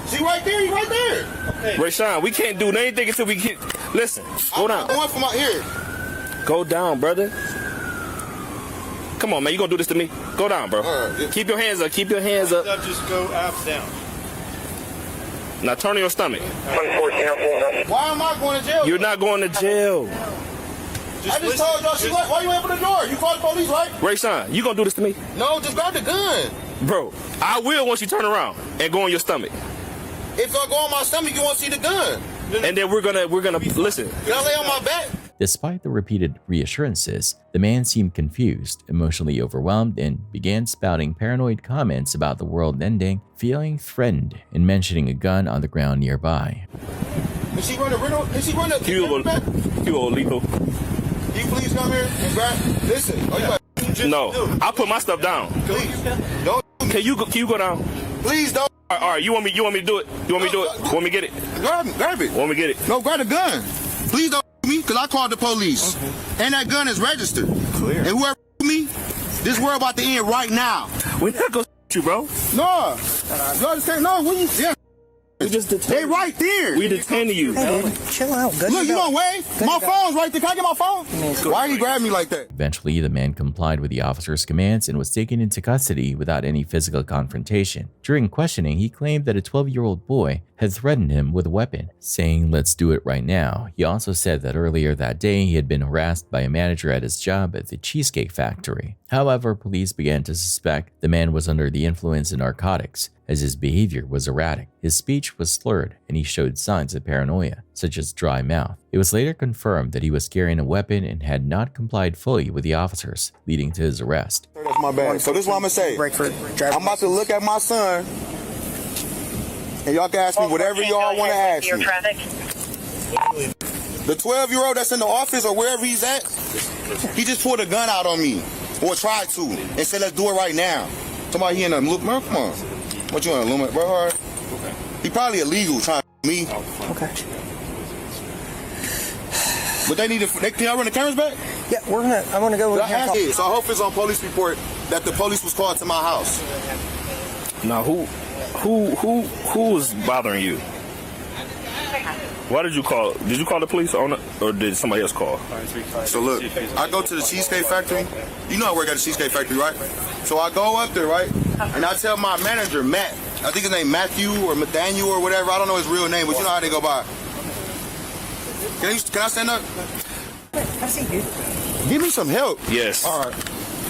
See right there, he's right there. Okay. Rayshawn, we can't do anything until we get. Listen, go down. I'm going for my ear. Go down, brother. Come on, man. You gonna do this to me? Go down, bro. Right. Keep your hands up. Keep your hands up. Just go up, down. Now turn on your stomach. Why am I going to jail? You're not going to jail. I just told y'all, why you open the door? You called the police, right? Rayshawn, you gonna do this to me? No, just grab the gun. Bro, I will once you turn around and go on your stomach. If I go on my stomach, you won't see the gun. And then we're gonna listen. Can I lay on my back? Despite the repeated reassurances, the man seemed confused, emotionally overwhelmed, and began spouting paranoid comments about the world ending, feeling threatened, and mentioning a gun on the ground nearby. Is she running? Is she running? You lethal. Can you please come here and grab? Listen. No, I'll put my stuff down. Please, don't. Can you go down? Please don't. All right. You want me to do it? You want me to do it? Want me to get it? Grab it. Want me to get it? No, grab the gun. Please don't me, because I called the police. Okay. And that gun is registered. Clear. And whoever me, this world about to end right now. We're not gonna you, bro. No. Y'all just can't. No, yeah. We just detained. They right there. We detained you. Hey, man. Chill out. Look, you don't wait. My phone's right there. Can I get my phone? Why did he grab me like that? Eventually, the man complied with the officer's commands and was taken into custody without any physical confrontation. During questioning, he claimed that a 12-year-old boy had threatened him with a weapon, saying, "Let's do it right now." He also said that earlier that day he had been harassed by a manager at his job at the Cheesecake Factory. However, police began to suspect the man was under the influence of narcotics, as his behavior was erratic. His speech was slurred, and he showed signs of paranoia, such as dry mouth. It was later confirmed that he was carrying a weapon and had not complied fully with the officers, leading to his arrest. That's my bag. So this is what I'm gonna say. I'm about to look at my son, and y'all can ask me whatever y'all want to ask me. The 12-year-old that's in the office or wherever he's at, he just pulled a gun out on me, or tried to, and said, "Let's do it right now." Somebody he in a loop, man. Come on. What you want to illuminate, bro? All right. He probably illegal trying to me. Okay. But they need to. Can y'all run the cameras back? Yeah, I'm gonna go. So I hope it's on police report that the police was called to my house. Now, who is bothering you? Why did you call? Did you call the police on it, or did somebody else call? So look, I go to the Cheesecake Factory. You know I work at the Cheesecake Factory, right? So I go up there, right? And I tell my manager, Matt, I think his name Matthew or Nathaniel or whatever. I don't know his real name, but you know how they go by. Can I stand up? I see you. Give me some help. Yes. All right.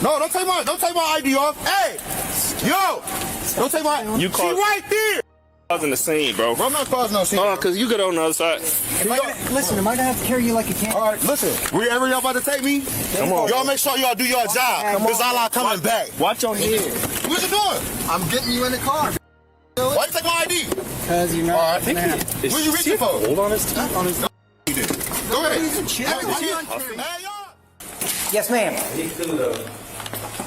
No, don't take my ID off. Hey, yo, don't take my. You call. She right there. causing the scene, bro. Bro, I'm not causing no scene. Oh, because you get on the other side. Listen, am I gonna have to carry you like a can? All right, listen. Wherever y'all about to take me, Come on. y'all make sure y'all do your job. Because I'm not coming back. Watch your head. What you doing? I'm getting you in the car. Why you take my ID? Because you're not. All right, what you reaching for? Hold on his teeth. Go ahead. Yes, ma'am.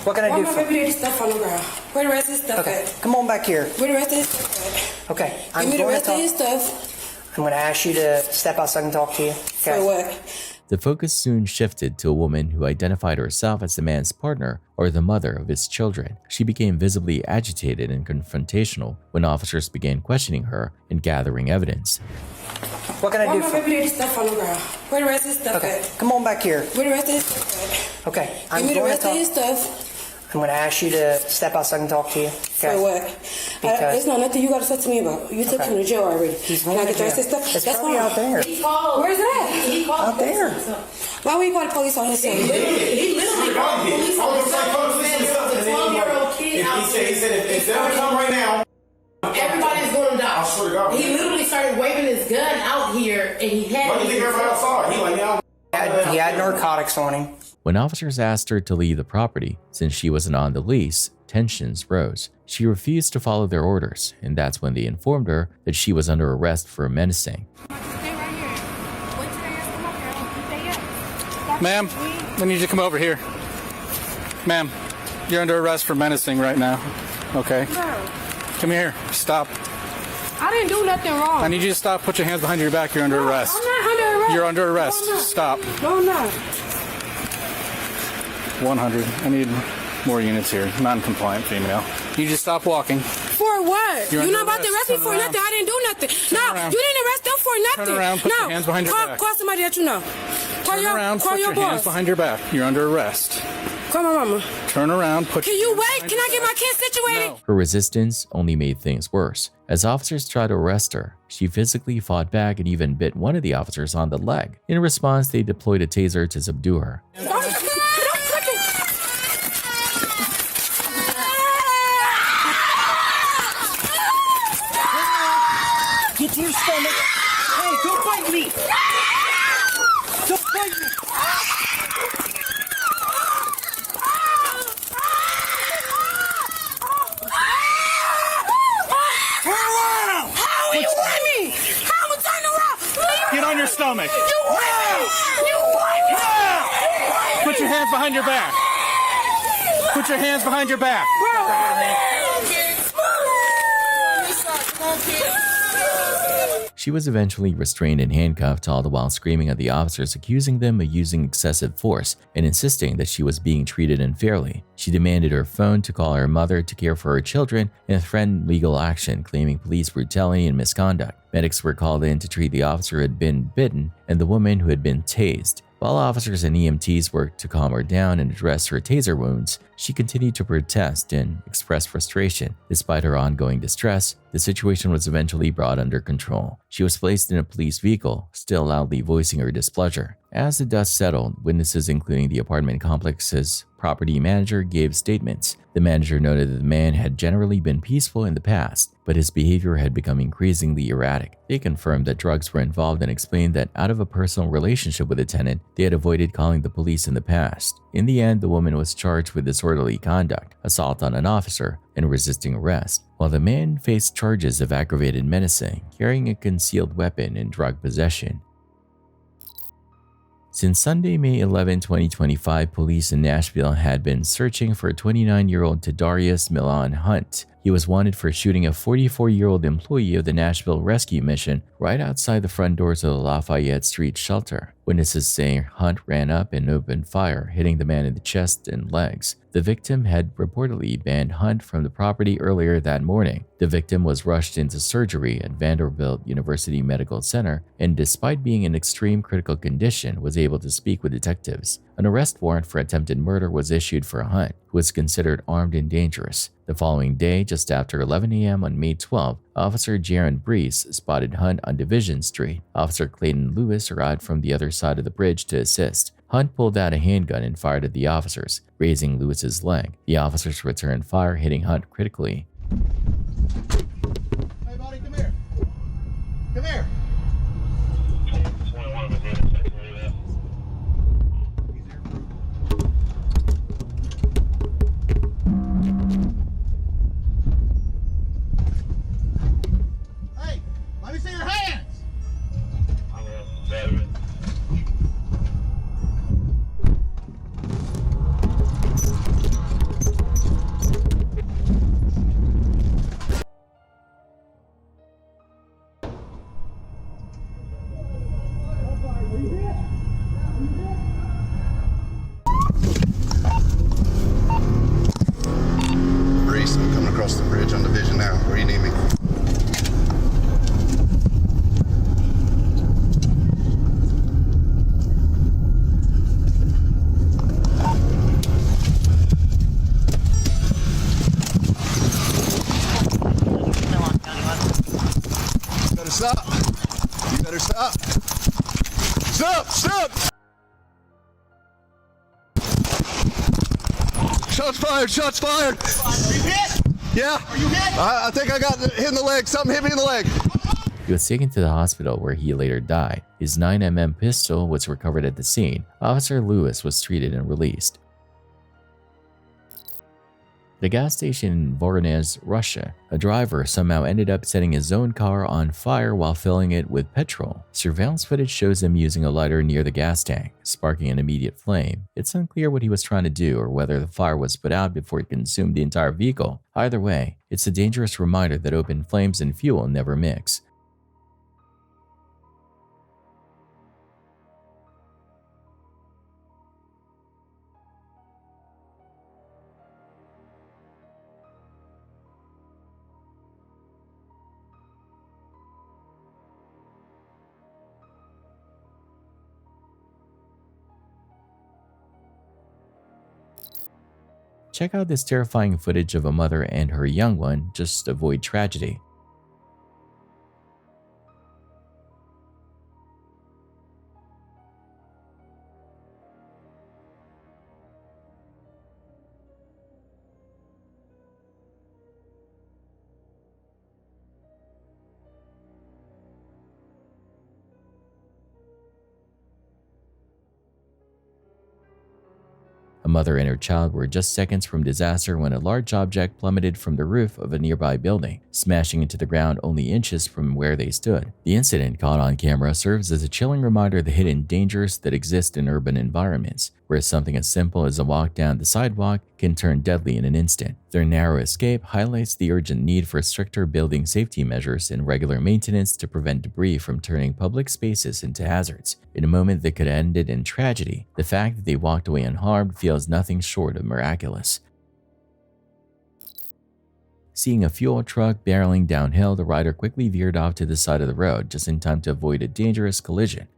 What can I do Why for my baby stuff on the ground? Where the rest of his stuff Okay, at? come on back here. Where the rest of his stuff at? Okay, Give me the rest of his stuff. I'm going to ask you to step out so I can talk to you. Okay. For what? The focus soon shifted to a woman who identified herself as the man's partner or the mother of his children. She became visibly agitated and confrontational when officers began questioning her and gathering evidence. What can I Why do my for baby stuff on the ground? Where the rest of his stuff Okay, at? come on back here. Where the rest of his stuff at? Okay, Give me the rest of his stuff. I'm going to ask you to step out so I can talk to you. Okay. For what? Because- It's not nothing you got to talk to me about. You took him to jail already. Can I get the rest of his stuff? It's That's probably fine. out there. Where's that? He called Out there. Why would he call the police on his son? He literally called the police on his son. Said it's a 12-year-old kid out there. He said if they don't come right now, Everybody's going to die. I swear to God. He literally started waving his gun out here, and he had. Why do you think everybody outside? He like, yeah. He had narcotics on him. When officers asked her to leave the property, since she wasn't on the lease, tensions rose. She refused to follow their orders, and that's when they informed her that she was under arrest for menacing. Ma'am, I need you to come over here. Ma'am, you're under arrest for menacing right now. Okay? Come here. Stop. I didn't do nothing wrong. I need you to stop. Put your hands behind your back. You're under arrest. I'm not under arrest. You're under arrest. No, I'm not. Stop. No, I'm not. 100. I need more units here. Non-compliant female. You just stop walking. For what? You're You're not under about to arrest arrest. me Turn for around. nothing. I didn't do nothing. No, around. you didn't arrest them for nothing. Turn around. Put no. your hands behind your back. Call somebody that you know. Call Turn your, around. call Put your your hands boss. behind your back. You're under arrest. Call my mama. Turn around. Put Can your you hands wait? behind Can I get my kids situated? No. Her resistance only made things worse. As officers tried to arrest her, she physically fought back and even bit one of the officers on the leg. In response, they deployed a taser to subdue her. Get to your stomach. Hey, don't bite me. Don't bite me. Turn around! How you want me? How am I turn around? Get on your stomach. You want me? You want me? Put your hands behind your back. Put your hands behind your back. She was eventually restrained and handcuffed, all the while screaming at the officers, accusing them of using excessive force and insisting that she was being treated unfairly. She demanded her phone to call her mother to care for her children and threatened legal action, claiming police brutality and misconduct. Medics were called in to treat the officer who had been bitten and the woman who had been tased. While officers and EMTs worked to calm her down and address her taser wounds, she continued to protest and express frustration. Despite her ongoing distress, the situation was eventually brought under control. She was placed in a police vehicle, still loudly voicing her displeasure. As the dust settled, witnesses including the apartment complex's property manager gave statements. The manager noted that the man had generally been peaceful in the past, but his behavior had become increasingly erratic. They confirmed that drugs were involved and explained that out of a personal relationship with the tenant, they had avoided calling the police in the past. In the end, the woman was charged with disorderly conduct, assault on an officer, and resisting arrest, while the man faced charges of aggravated menacing, carrying a concealed weapon, and drug possession. Since Sunday, May 11, 2025, police in Nashville had been searching for 29-year-old Tadarius Milan Hunt. He was wanted for shooting a 44-year-old employee of the Nashville Rescue Mission right outside the front doors of the Lafayette Street shelter. Witnesses say Hunt ran up and opened fire, hitting the man in the chest and legs. The victim had reportedly banned Hunt from the property earlier that morning. The victim was rushed into surgery at Vanderbilt University Medical Center and, despite being in extreme critical condition, was able to speak with detectives. An arrest warrant for attempted murder was issued for Hunt, who was considered armed and dangerous. The following day, just after 11 a.m. on May 12, Officer Jaron Brees spotted Hunt on Division Street. Officer Clayton Lewis arrived from the other side of the bridge to assist. Hunt pulled out a handgun and fired at the officers, grazing Lewis's leg. The officers returned fire, hitting Hunt critically. Hey, buddy, come here. Come here. Hey, let me see your hands. I'm a veteran. Reese, I'm coming across the bridge on Division now. Where you need me? You better stop. You better stop. Stop! Stop! Shots fired! Shots fired! Are you hit? Yeah. Are you hit? I think I got hit in the leg. Something hit me in the leg. He was taken to the hospital where he later died. His 9mm pistol was recovered at the scene. Officer Lewis was treated and released. At a gas station in Voronezh, Russia, a driver somehow ended up setting his own car on fire while filling it with petrol. Surveillance footage shows him using a lighter near the gas tank, sparking an immediate flame. It's unclear what he was trying to do or whether the fire was put out before it consumed the entire vehicle. Either way, it's a dangerous reminder that open flames and fuel never mix. Check out this terrifying footage of a mother and her young one. Just avoid tragedy. A mother and her child were just seconds from disaster when a large object plummeted from the roof of a nearby building, smashing into the ground only inches from where they stood. The incident, caught on camera, serves as a chilling reminder of the hidden dangers that exist in urban environments, where something as simple as a walk down the sidewalk can turn deadly in an instant. Their narrow escape highlights the urgent need for stricter building safety measures and regular maintenance to prevent debris from turning public spaces into hazards. In a moment that could have ended in tragedy, the fact that they walked away unharmed feels nothing short of miraculous. Seeing a fuel truck barreling downhill, the rider quickly veered off to the side of the road just in time to avoid a dangerous collision.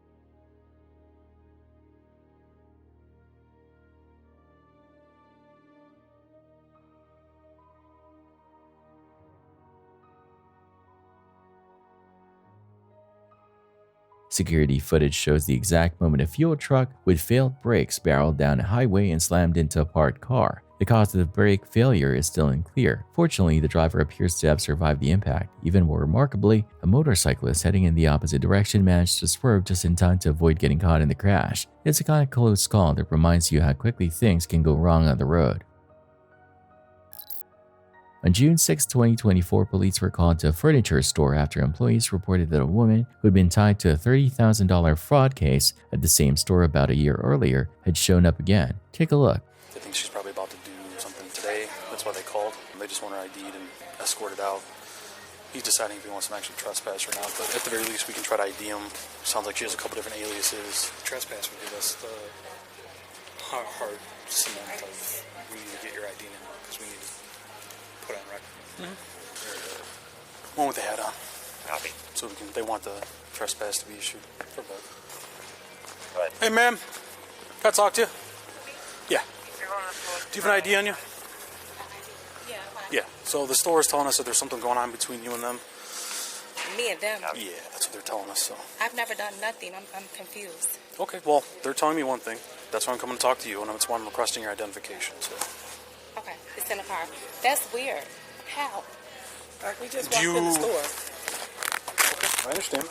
Security footage shows the exact moment a fuel truck with failed brakes barreled down a highway and slammed into a parked car. The cause of the brake failure is still unclear. Fortunately, the driver appears to have survived the impact. Even more remarkably, a motorcyclist heading in the opposite direction managed to swerve just in time to avoid getting caught in the crash. It's a kind of close call that reminds you how quickly things can go wrong on the road. On June 6, 2024, police were called to a furniture store after employees reported that a woman who had been tied to a $30,000 fraud case at the same store about a year earlier had shown up again. Take a look. I think she's probably about to do something today. That's why they called. They just want her ID'd and escorted out. He's deciding if he wants to actually trespass or not, but at the very least we can try to ID him. Sounds like she has a couple different aliases. Trespass would give us the hard cement of we need to get your ID now because we need to put on record. One with the hat on. Copy. So we can. They want the trespass to be issued for both. Go ahead. Hey, ma'am. Can I talk to you? Yeah. Do you have an ID on you? Yeah. Yeah. So the store is telling us that there's something going on between you and them. Me and them? Yeah, that's what they're telling us. So. I've never done nothing. I'm confused. Okay. Well, they're telling me one thing. That's why I'm coming to talk to you, and that's why I'm requesting your identification. So. Okay. It's in the car. That's weird. How? We just walked in the store. Okay. I understand.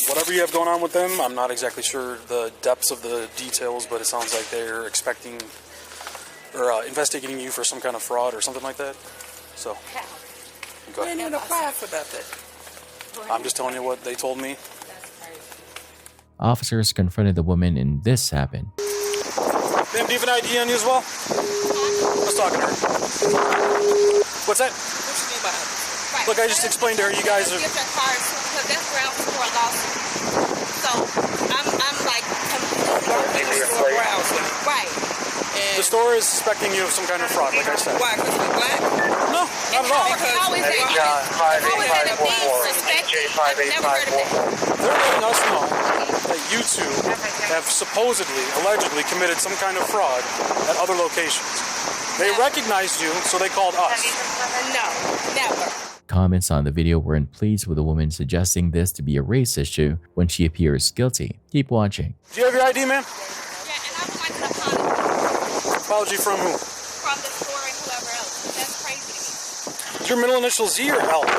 Whatever you have going on with them, I'm not exactly sure the depths of the details, but it sounds like they're expecting or investigating you for some kind of fraud or something like that. So, go I didn't ahead. even apply for that. I'm just telling you what they told me. Officers confronted the woman and this happened. Ma'am, do you have an ID on you as well? I was talking to her. What's that? What you mean by that? Look, I just explained to her you guys are... Get your cars, because that's where I was for a lawsuit. So, I'm like completely... Right. The store is suspecting you of some kind of fraud, like I said. Why? Because we're black? No, not at all. How is that? I've never heard of it. They're letting us know that you two have supposedly, allegedly committed some kind of fraud at other locations. They recognized you, so they called us. No, never. Comments on the video weren't pleased with the woman suggesting this to be a race issue when she appears guilty. Keep watching. Do you have your ID, ma'am? Yeah, and I would like to apologize. Apology from who? From the store and whoever else. That's crazy to me. Is your middle initial Z or L? Do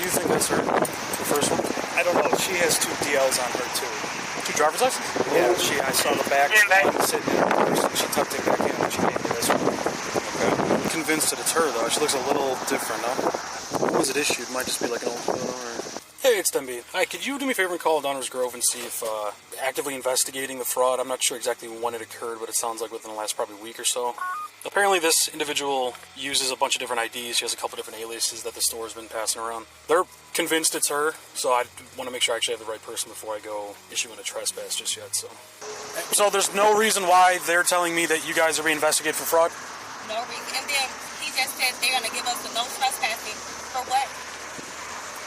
you think that's her? The first one? I don't know. She has 2 DLs on her too. 2 driver's licenses? Yeah, I saw the back one sitting in the purse, and she tucked it back in and she gave me this one. Okay. I'm convinced that it's her though. She looks a little different, huh? When was it issued? Might just be like an old photo or... Hey, it's Demby. Hi, could you do me a favor and call Downers Grove and see if actively investigating the fraud? I'm not sure exactly when it occurred, but it sounds like within the last probably week or so. Apparently this individual uses a bunch of different IDs. She has a couple different aliases that the store's been passing around. They're convinced it's her, so I want to make sure I actually have the right person before I go issuing a trespass just yet. So there's no reason why they're telling me that you guys are being investigated for fraud? No reason. And then he just said they're going to give us the no trespassing. For what?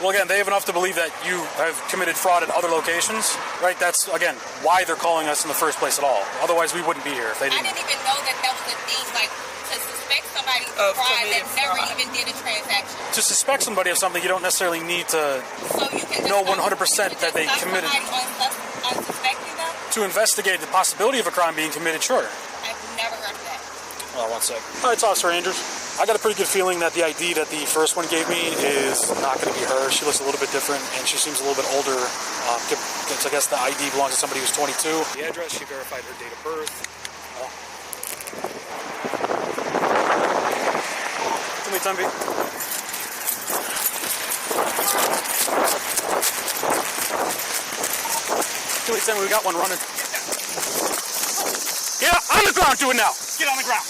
Well, again, they have enough to believe that you have committed fraud at other locations, right? That's, again, why they're calling us in the first place at all. Otherwise, we wouldn't be here if they didn't. I didn't even know that was a thing, like, to suspect somebody of fraud that never even did a transaction. To suspect somebody of something, you don't necessarily need to know 100% that they committed. Unsuspecting them? To investigate the possibility of a crime being committed, sure. I've never heard of that. Oh, 1 sec. All right, it's Officer Andrews. I got a pretty good feeling that the ID that the first one gave me is not going to be her. She looks a little bit different, and she seems a little bit older. So I guess the ID belongs to somebody who's 22. The address, she verified her date of birth. Tell me, Tempe. Tell me, we got one running. Get on the ground, do it now. Get on the ground.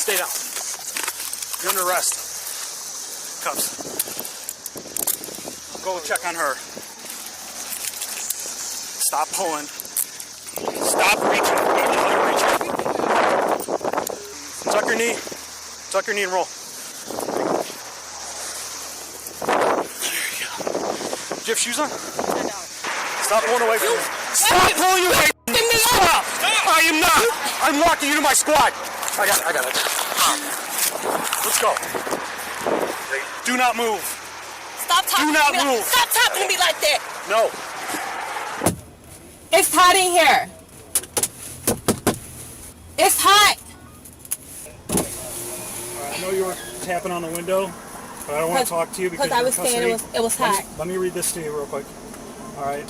Stay down. You're under arrest. Cuffs. Go check on her. Stop pulling. Stop reaching. Tuck your knee. Tuck your knee and roll. There you go. Do you have shoes on? I don't. Stop pulling away from me. Stop pulling you away. Stop. I am not. I'm walking you to my squad. I got it. Let's go. Do not move. Stop talking Do not to me. move. Stop talking to me like that. No. It's hot in here. It's hot. I know you were tapping on the window, but I don't want to talk to you because I you're was in saying custody. it was hot. Let me read this to you real quick. All right.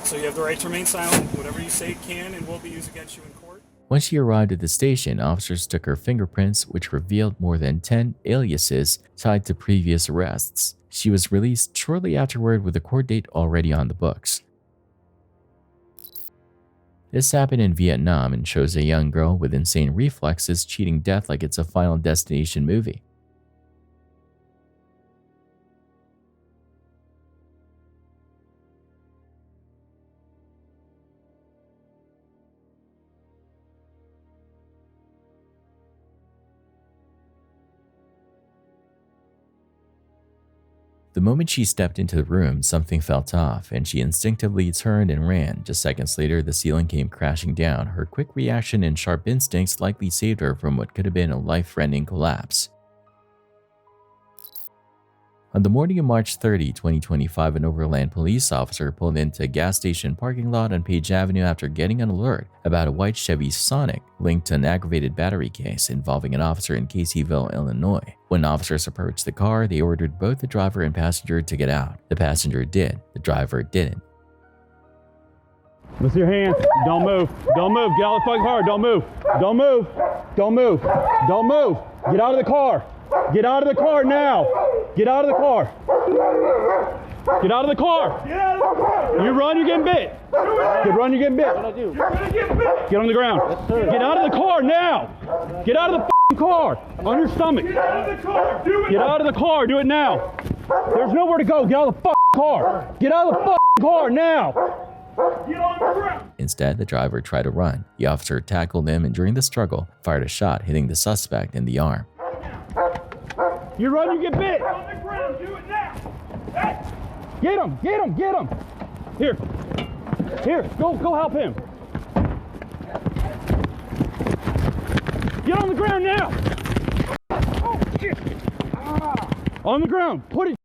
So you have the right to remain silent. Whatever you say can and will be used against you in court. When she arrived at the station, officers took her fingerprints, which revealed more than 10 aliases tied to previous arrests. She was released shortly afterward with a court date already on the books. This happened in Vietnam and shows a young girl with insane reflexes cheating death like it's a Final Destination movie. The moment she stepped into the room, something felt off, and she instinctively turned and ran. Just seconds later, the ceiling came crashing down. Her quick reaction and sharp instincts likely saved her from what could have been a life-threatening collapse. On the morning of March 30, 2025, an Overland police officer pulled into a gas station parking lot on Page Avenue after getting an alert about a white Chevy Sonic linked to an aggravated battery case involving an officer in Caseyville, Illinois. When officers approached the car, they ordered both the driver and passenger to get out. The passenger did, the driver didn't. Let's see your hands. Don't move. Don't move. Get out of the fucking car. Don't move. Don't move. Don't move. Don't move. Get out of the car. Get out of the car now. Get out of the car. Get out of the car. You run, you're getting bit. You run, you're getting bit. Get on the ground. Get out of the car now. Get out of the fucking car. On your stomach. Get out of the car. Get out of the car. Do it now. There's nowhere to go. Get out of the fucking car. Get out of the fucking car now. Instead, the driver tried to run. The officer tackled him and during the struggle, fired a shot hitting the suspect in the arm. You run, you get bit. On the ground, do it now. Hey. Get him, get him, get him. Here, here, go help him. Get on the ground now. Oh shit. On the ground, put it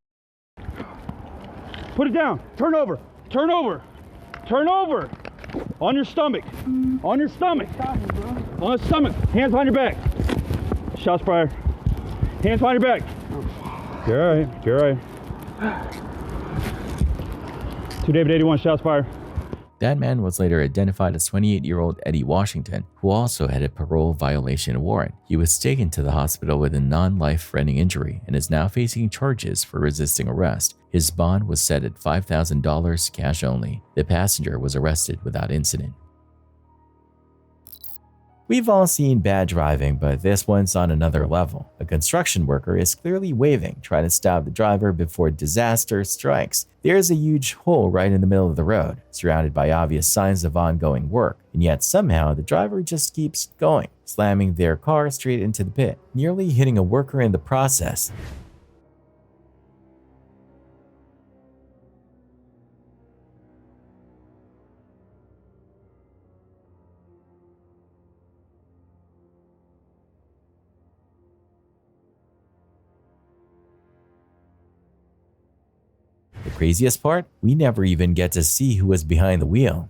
down. Turn over, turn over. Turn over. On your stomach. On your stomach. On the stomach. Hands behind your back. Shots fired. Hands behind your back. You're all right. You're all right. 2 David 81. Shots fired. That man was later identified as 28-year-old Eddie Washington, who also had a parole violation warrant. He was taken to the hospital with a non-life-threatening injury and is now facing charges for resisting arrest. His bond was set at $5,000 cash only. The passenger was arrested without incident. We've all seen bad driving, but this one's on another level. A construction worker is clearly waving, trying to stop the driver before disaster strikes. There's a huge hole right in the middle of the road, surrounded by obvious signs of ongoing work, and yet somehow the driver just keeps going, slamming their car straight into the pit, nearly hitting a worker in the process. The craziest part? We never even get to see who was behind the wheel.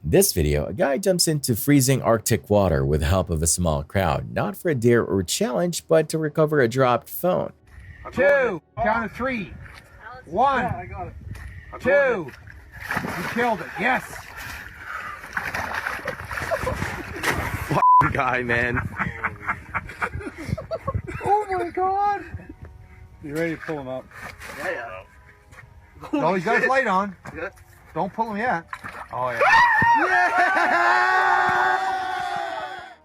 In this video, a guy jumps into freezing Arctic water with the help of a small crowd, not for a dare or challenge, but to recover a dropped phone. 2, count of 3. 1, I got it. 2. You killed it. Yes. Guy, man. Oh my god. You ready to pull him up? Yeah. No, he's got his light on. Yeah. Don't pull him yet. Oh yeah. Yeah!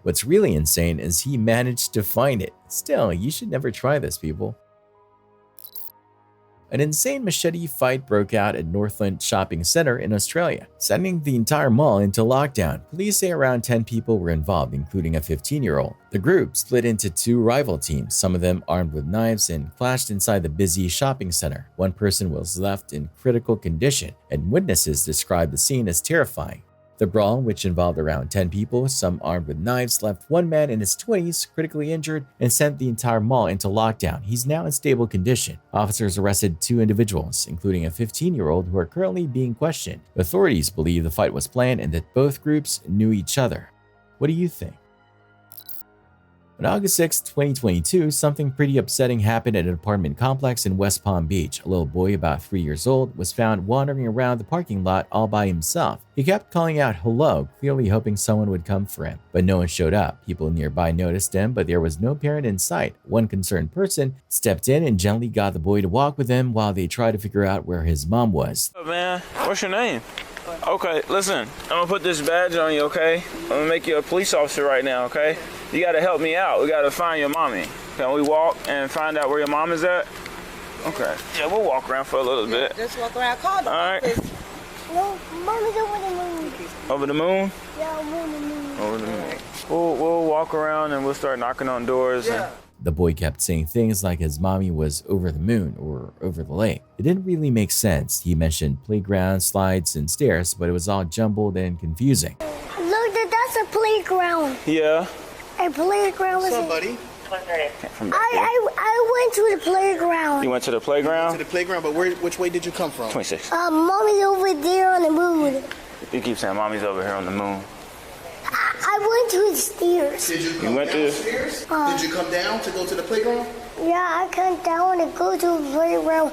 What's really insane is he managed to find it. Still, you should never try this, people. An insane machete fight broke out at Northland Shopping Center in Australia, sending the entire mall into lockdown. Police say around 10 people were involved, including a 15-year-old. The group split into 2 rival teams, some of them armed with knives, and clashed inside the busy shopping center. One person was left in critical condition, and witnesses described the scene as terrifying. The brawl, which involved around 10 people, some armed with knives, left one man in his 20s critically injured and sent the entire mall into lockdown. He's now in stable condition. Officers arrested 2 individuals, including a 15-year-old, who are currently being questioned. Authorities believe the fight was planned and that both groups knew each other. What do you think? On August 6, 2022, something pretty upsetting happened at an apartment complex in West Palm Beach. A little boy about 3 years old was found wandering around the parking lot all by himself. He kept calling out hello, clearly hoping someone would come for him, but no one showed up. People nearby noticed him, but there was no parent in sight. One concerned person stepped in and gently got the boy to walk with him while they tried to figure out where his mom was. Hey man, what's your name? Okay, listen, I'm gonna put this badge on you, okay? I'm gonna make you a police officer right now, okay? You gotta help me out. We gotta find your mommy. Can we walk and find out where your mom is at? Okay. Yeah, we'll walk around for a little bit. Just walk around. Call the office. No, mommy's over the moon. Over the moon? Yeah, over the moon. Over the moon. We'll walk around and we'll start knocking on doors. Yeah. The boy kept saying things like his mommy was over the moon or over the lake. It didn't really make sense. He mentioned playgrounds, slides, and stairs, but it was all jumbled and confusing. Look, that's a playground. playground. Yeah. A playground. What's up, buddy? I went to the playground. You went to the playground? To the playground, but which way did you come from? 26. Mommy's over there on the moon. You keep saying mommy's over here on the moon. I went to the stairs. Did you come downstairs? Did you come down to go to the playground? Yeah, I come down and go to the playground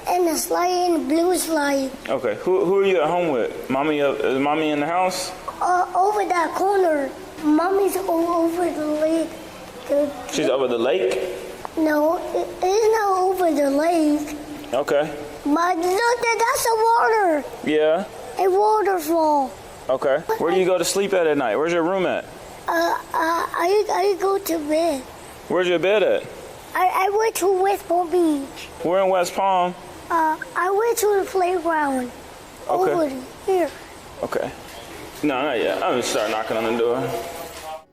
and the slide and the blue slide. Okay. Who are you at home with? Mommy? Is mommy in the house? Over that corner. Mommy's over the lake. She's over the lake? No, it's not over the lake. Okay. But look, that's the water. Yeah. A waterfall. Okay. Where do you go to sleep at night? Where's your room at? I go to bed. Where's your bed at? I went to West Palm Beach. We're in West Palm. I went to the playground. Okay. Over here. Okay. No, not yet. I'm gonna start knocking on the door.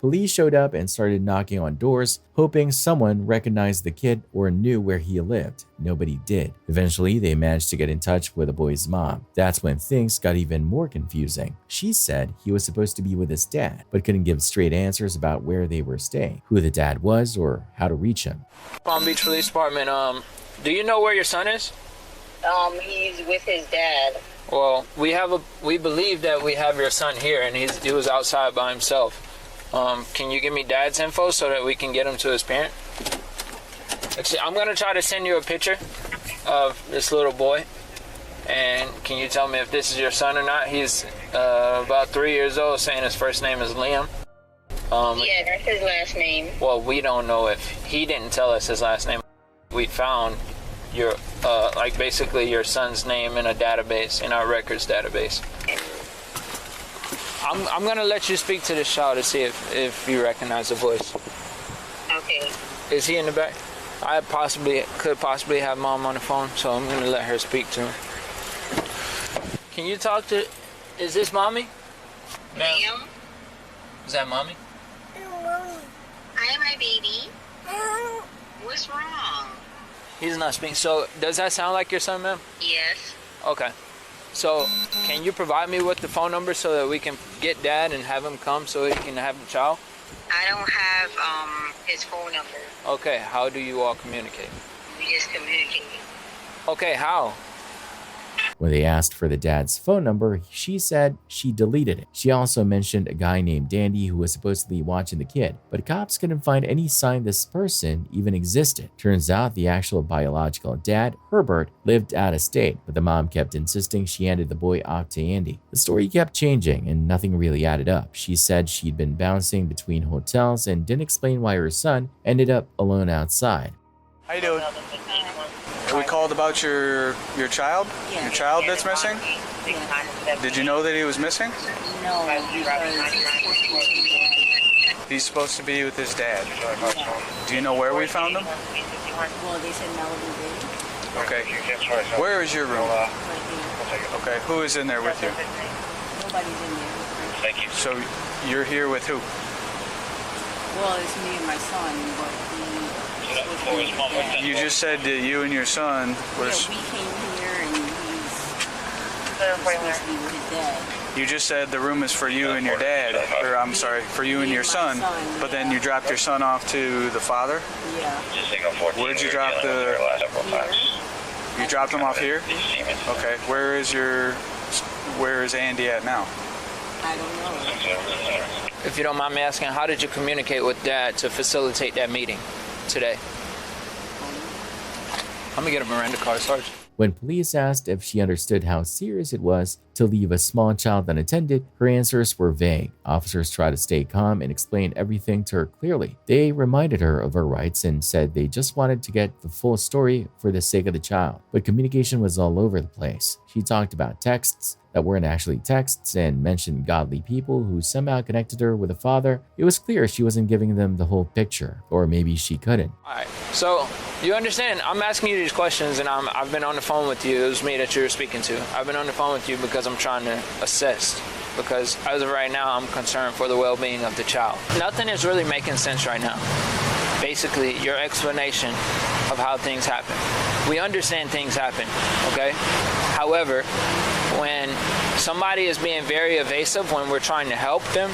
Police showed up and started knocking on doors, hoping someone recognized the kid or knew where he lived. Nobody did. Eventually, they managed to get in touch with the boy's mom. That's when things got even more confusing. She said he was supposed to be with his dad, but couldn't give straight answers about where they were staying, who the dad was, or how to reach him. Palm Beach Police Department, do you know where your son is? He's with his dad. Well, we believe that we have your son here, and he was outside by himself. Can you give me dad's info so that we can get him to his parent? Actually, I'm gonna try to send you a picture of this little boy, and can you tell me if this is your son or not? He's about 3 years old, saying his first name is Liam. Yeah, that's his last name. Well, we don't know if he didn't tell us his last name. We found your basically your son's name in a database, in our records database. I'm gonna let you speak to the child to see if you recognize the voice. Okay. Is he in the back? I could possibly have mom on the phone, so I'm gonna let her speak to him. Can you talk to? Is this mommy? Ma'am? Is that mommy? Hi, my baby. What's wrong? He's not speaking. So does that sound like your son, ma'am? Yes. Okay. So, can you provide me with the phone number so that we can get dad and have him come so he can have the child? I don't have his phone number. Okay, how do you all communicate? We just communicate. Okay, how? When they asked for the dad's phone number, she said she deleted it. She also mentioned a guy named Dandy who was supposedly watching the kid, but cops couldn't find any sign this person even existed. Turns out the actual biological dad, Herbert, lived out of state, but the mom kept insisting she handed the boy off to Andy. The story kept changing and nothing really added up. She said she'd been bouncing between hotels and didn't explain why her son ended up alone outside. How you doing? We called about your child? Yeah. Your child that's missing? Did you know that he was missing? No, He's supposed to be with his dad. Do you know where we found him? well, they said Malibu Bay. Okay. Where is your room? Okay, who is in there with you? Nobody's in there. Thank you. So you're here with who? Well, it's me and my son, but You just said that you and your son were... we came here and he's supposed to be with his dad. You just said the room is for you and your dad, or I'm sorry, for you and your son, but then you dropped your son off to the father? Yeah. Where'd you drop the... You dropped him off here? Okay, where is Andy at now? I don't know. If you don't mind me asking, how did you communicate with dad to facilitate that meeting today? I'm gonna get a Miranda card, Sarge. When police asked if she understood how serious it was to leave a small child unattended, her answers were vague. Officers tried to stay calm and explain everything to her clearly. They reminded her of her rights and said they just wanted to get the full story for the sake of the child. But communication was all over the place. She talked about texts that weren't actually texts and mentioned godly people who somehow connected her with a father. It was clear she wasn't giving them the whole picture, or maybe she couldn't. All right, so you understand, I'm asking you these questions and I've been on the phone with you. It was me that you were speaking to. I've been on the phone with you because I'm trying to assist. Because as of right now, I'm concerned for the well-being of the child. Nothing is really making sense right now. Basically, your explanation of how things happen. We understand things happen, okay? However, when somebody is being very evasive when we're trying to help them,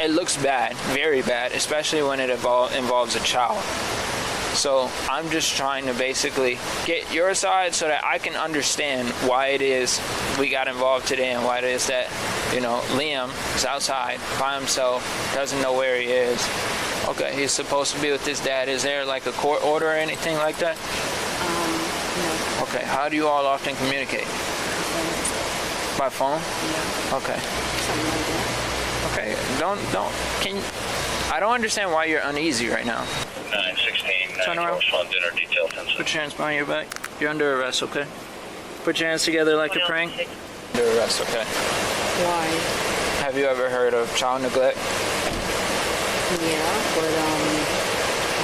it looks bad, very bad, especially when it involves a child. So I'm just trying to basically get your side so that I can understand why it is we got involved today and why it is that, you know, Liam is outside by himself, doesn't know where he is. Okay, he's supposed to be with his dad. Is there like a court order or anything like that? No. Okay, how do you all often communicate? By phone? Yeah. Okay. Something like that. Okay, I don't understand why you're uneasy right now. 916, Turn around. dinner detail 10. Put your hands behind your back. You're under arrest, okay? Put your hands together like you're praying. Under arrest, okay? Why? Have you ever heard of child neglect? Yeah, but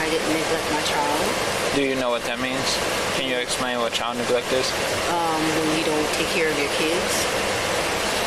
I didn't neglect my child. Do you know what that means? Can you explain what child neglect is? When you don't take care of your kids.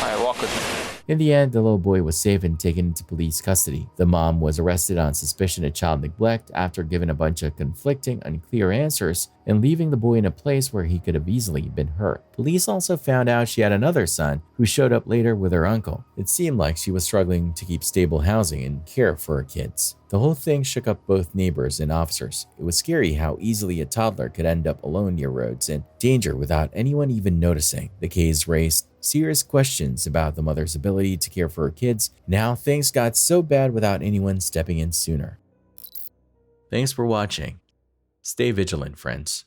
All right, walk with me. In the end, the little boy was saved and taken into police custody. The mom was arrested on suspicion of child neglect after giving a bunch of conflicting, unclear answers and leaving the boy in a place where he could have easily been hurt. Police also found out she had another son who showed up later with her uncle. It seemed like she was struggling to keep stable housing and care for her kids. The whole thing shook up both neighbors and officers. It was scary how easily a toddler could end up alone near roads in danger without anyone even noticing. The case raised serious questions about the mother's ability to care for her kids and how things got so bad without anyone stepping in sooner. Thanks for watching. Stay vigilant, friends.